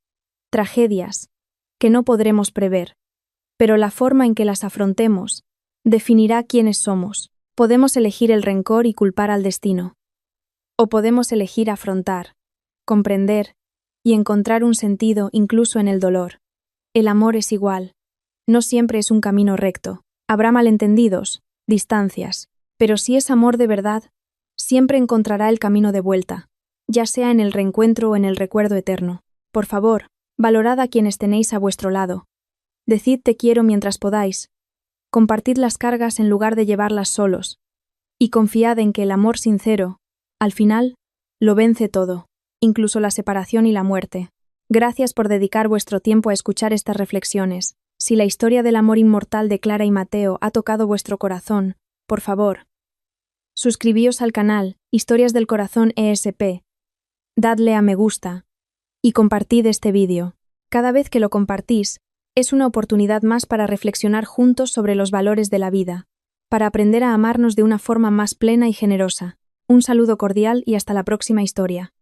tragedias, que no podremos prever, pero la forma en que las afrontemos definirá quiénes somos. Podemos elegir el rencor y culpar al destino, o podemos elegir afrontar, comprender y encontrar un sentido incluso en el dolor. El amor es igual. No siempre es un camino recto. Habrá malentendidos, distancias, pero si es amor de verdad, siempre encontrará el camino de vuelta, ya sea en el reencuentro o en el recuerdo eterno. Por favor, valorad a quienes tenéis a vuestro lado. Decid te quiero mientras podáis. Compartid las cargas en lugar de llevarlas solos. Y confiad en que el amor sincero, al final, lo vence todo, incluso la separación y la muerte. Gracias por dedicar vuestro tiempo a escuchar estas reflexiones. Si la historia del amor inmortal de Clara y Mateo ha tocado vuestro corazón, por favor, suscribíos al canal Historias del Corazón ESP, dadle a me gusta y compartid este vídeo. Cada vez que lo compartís, es una oportunidad más para reflexionar juntos sobre los valores de la vida, para aprender a amarnos de una forma más plena y generosa. Un saludo cordial y hasta la próxima historia.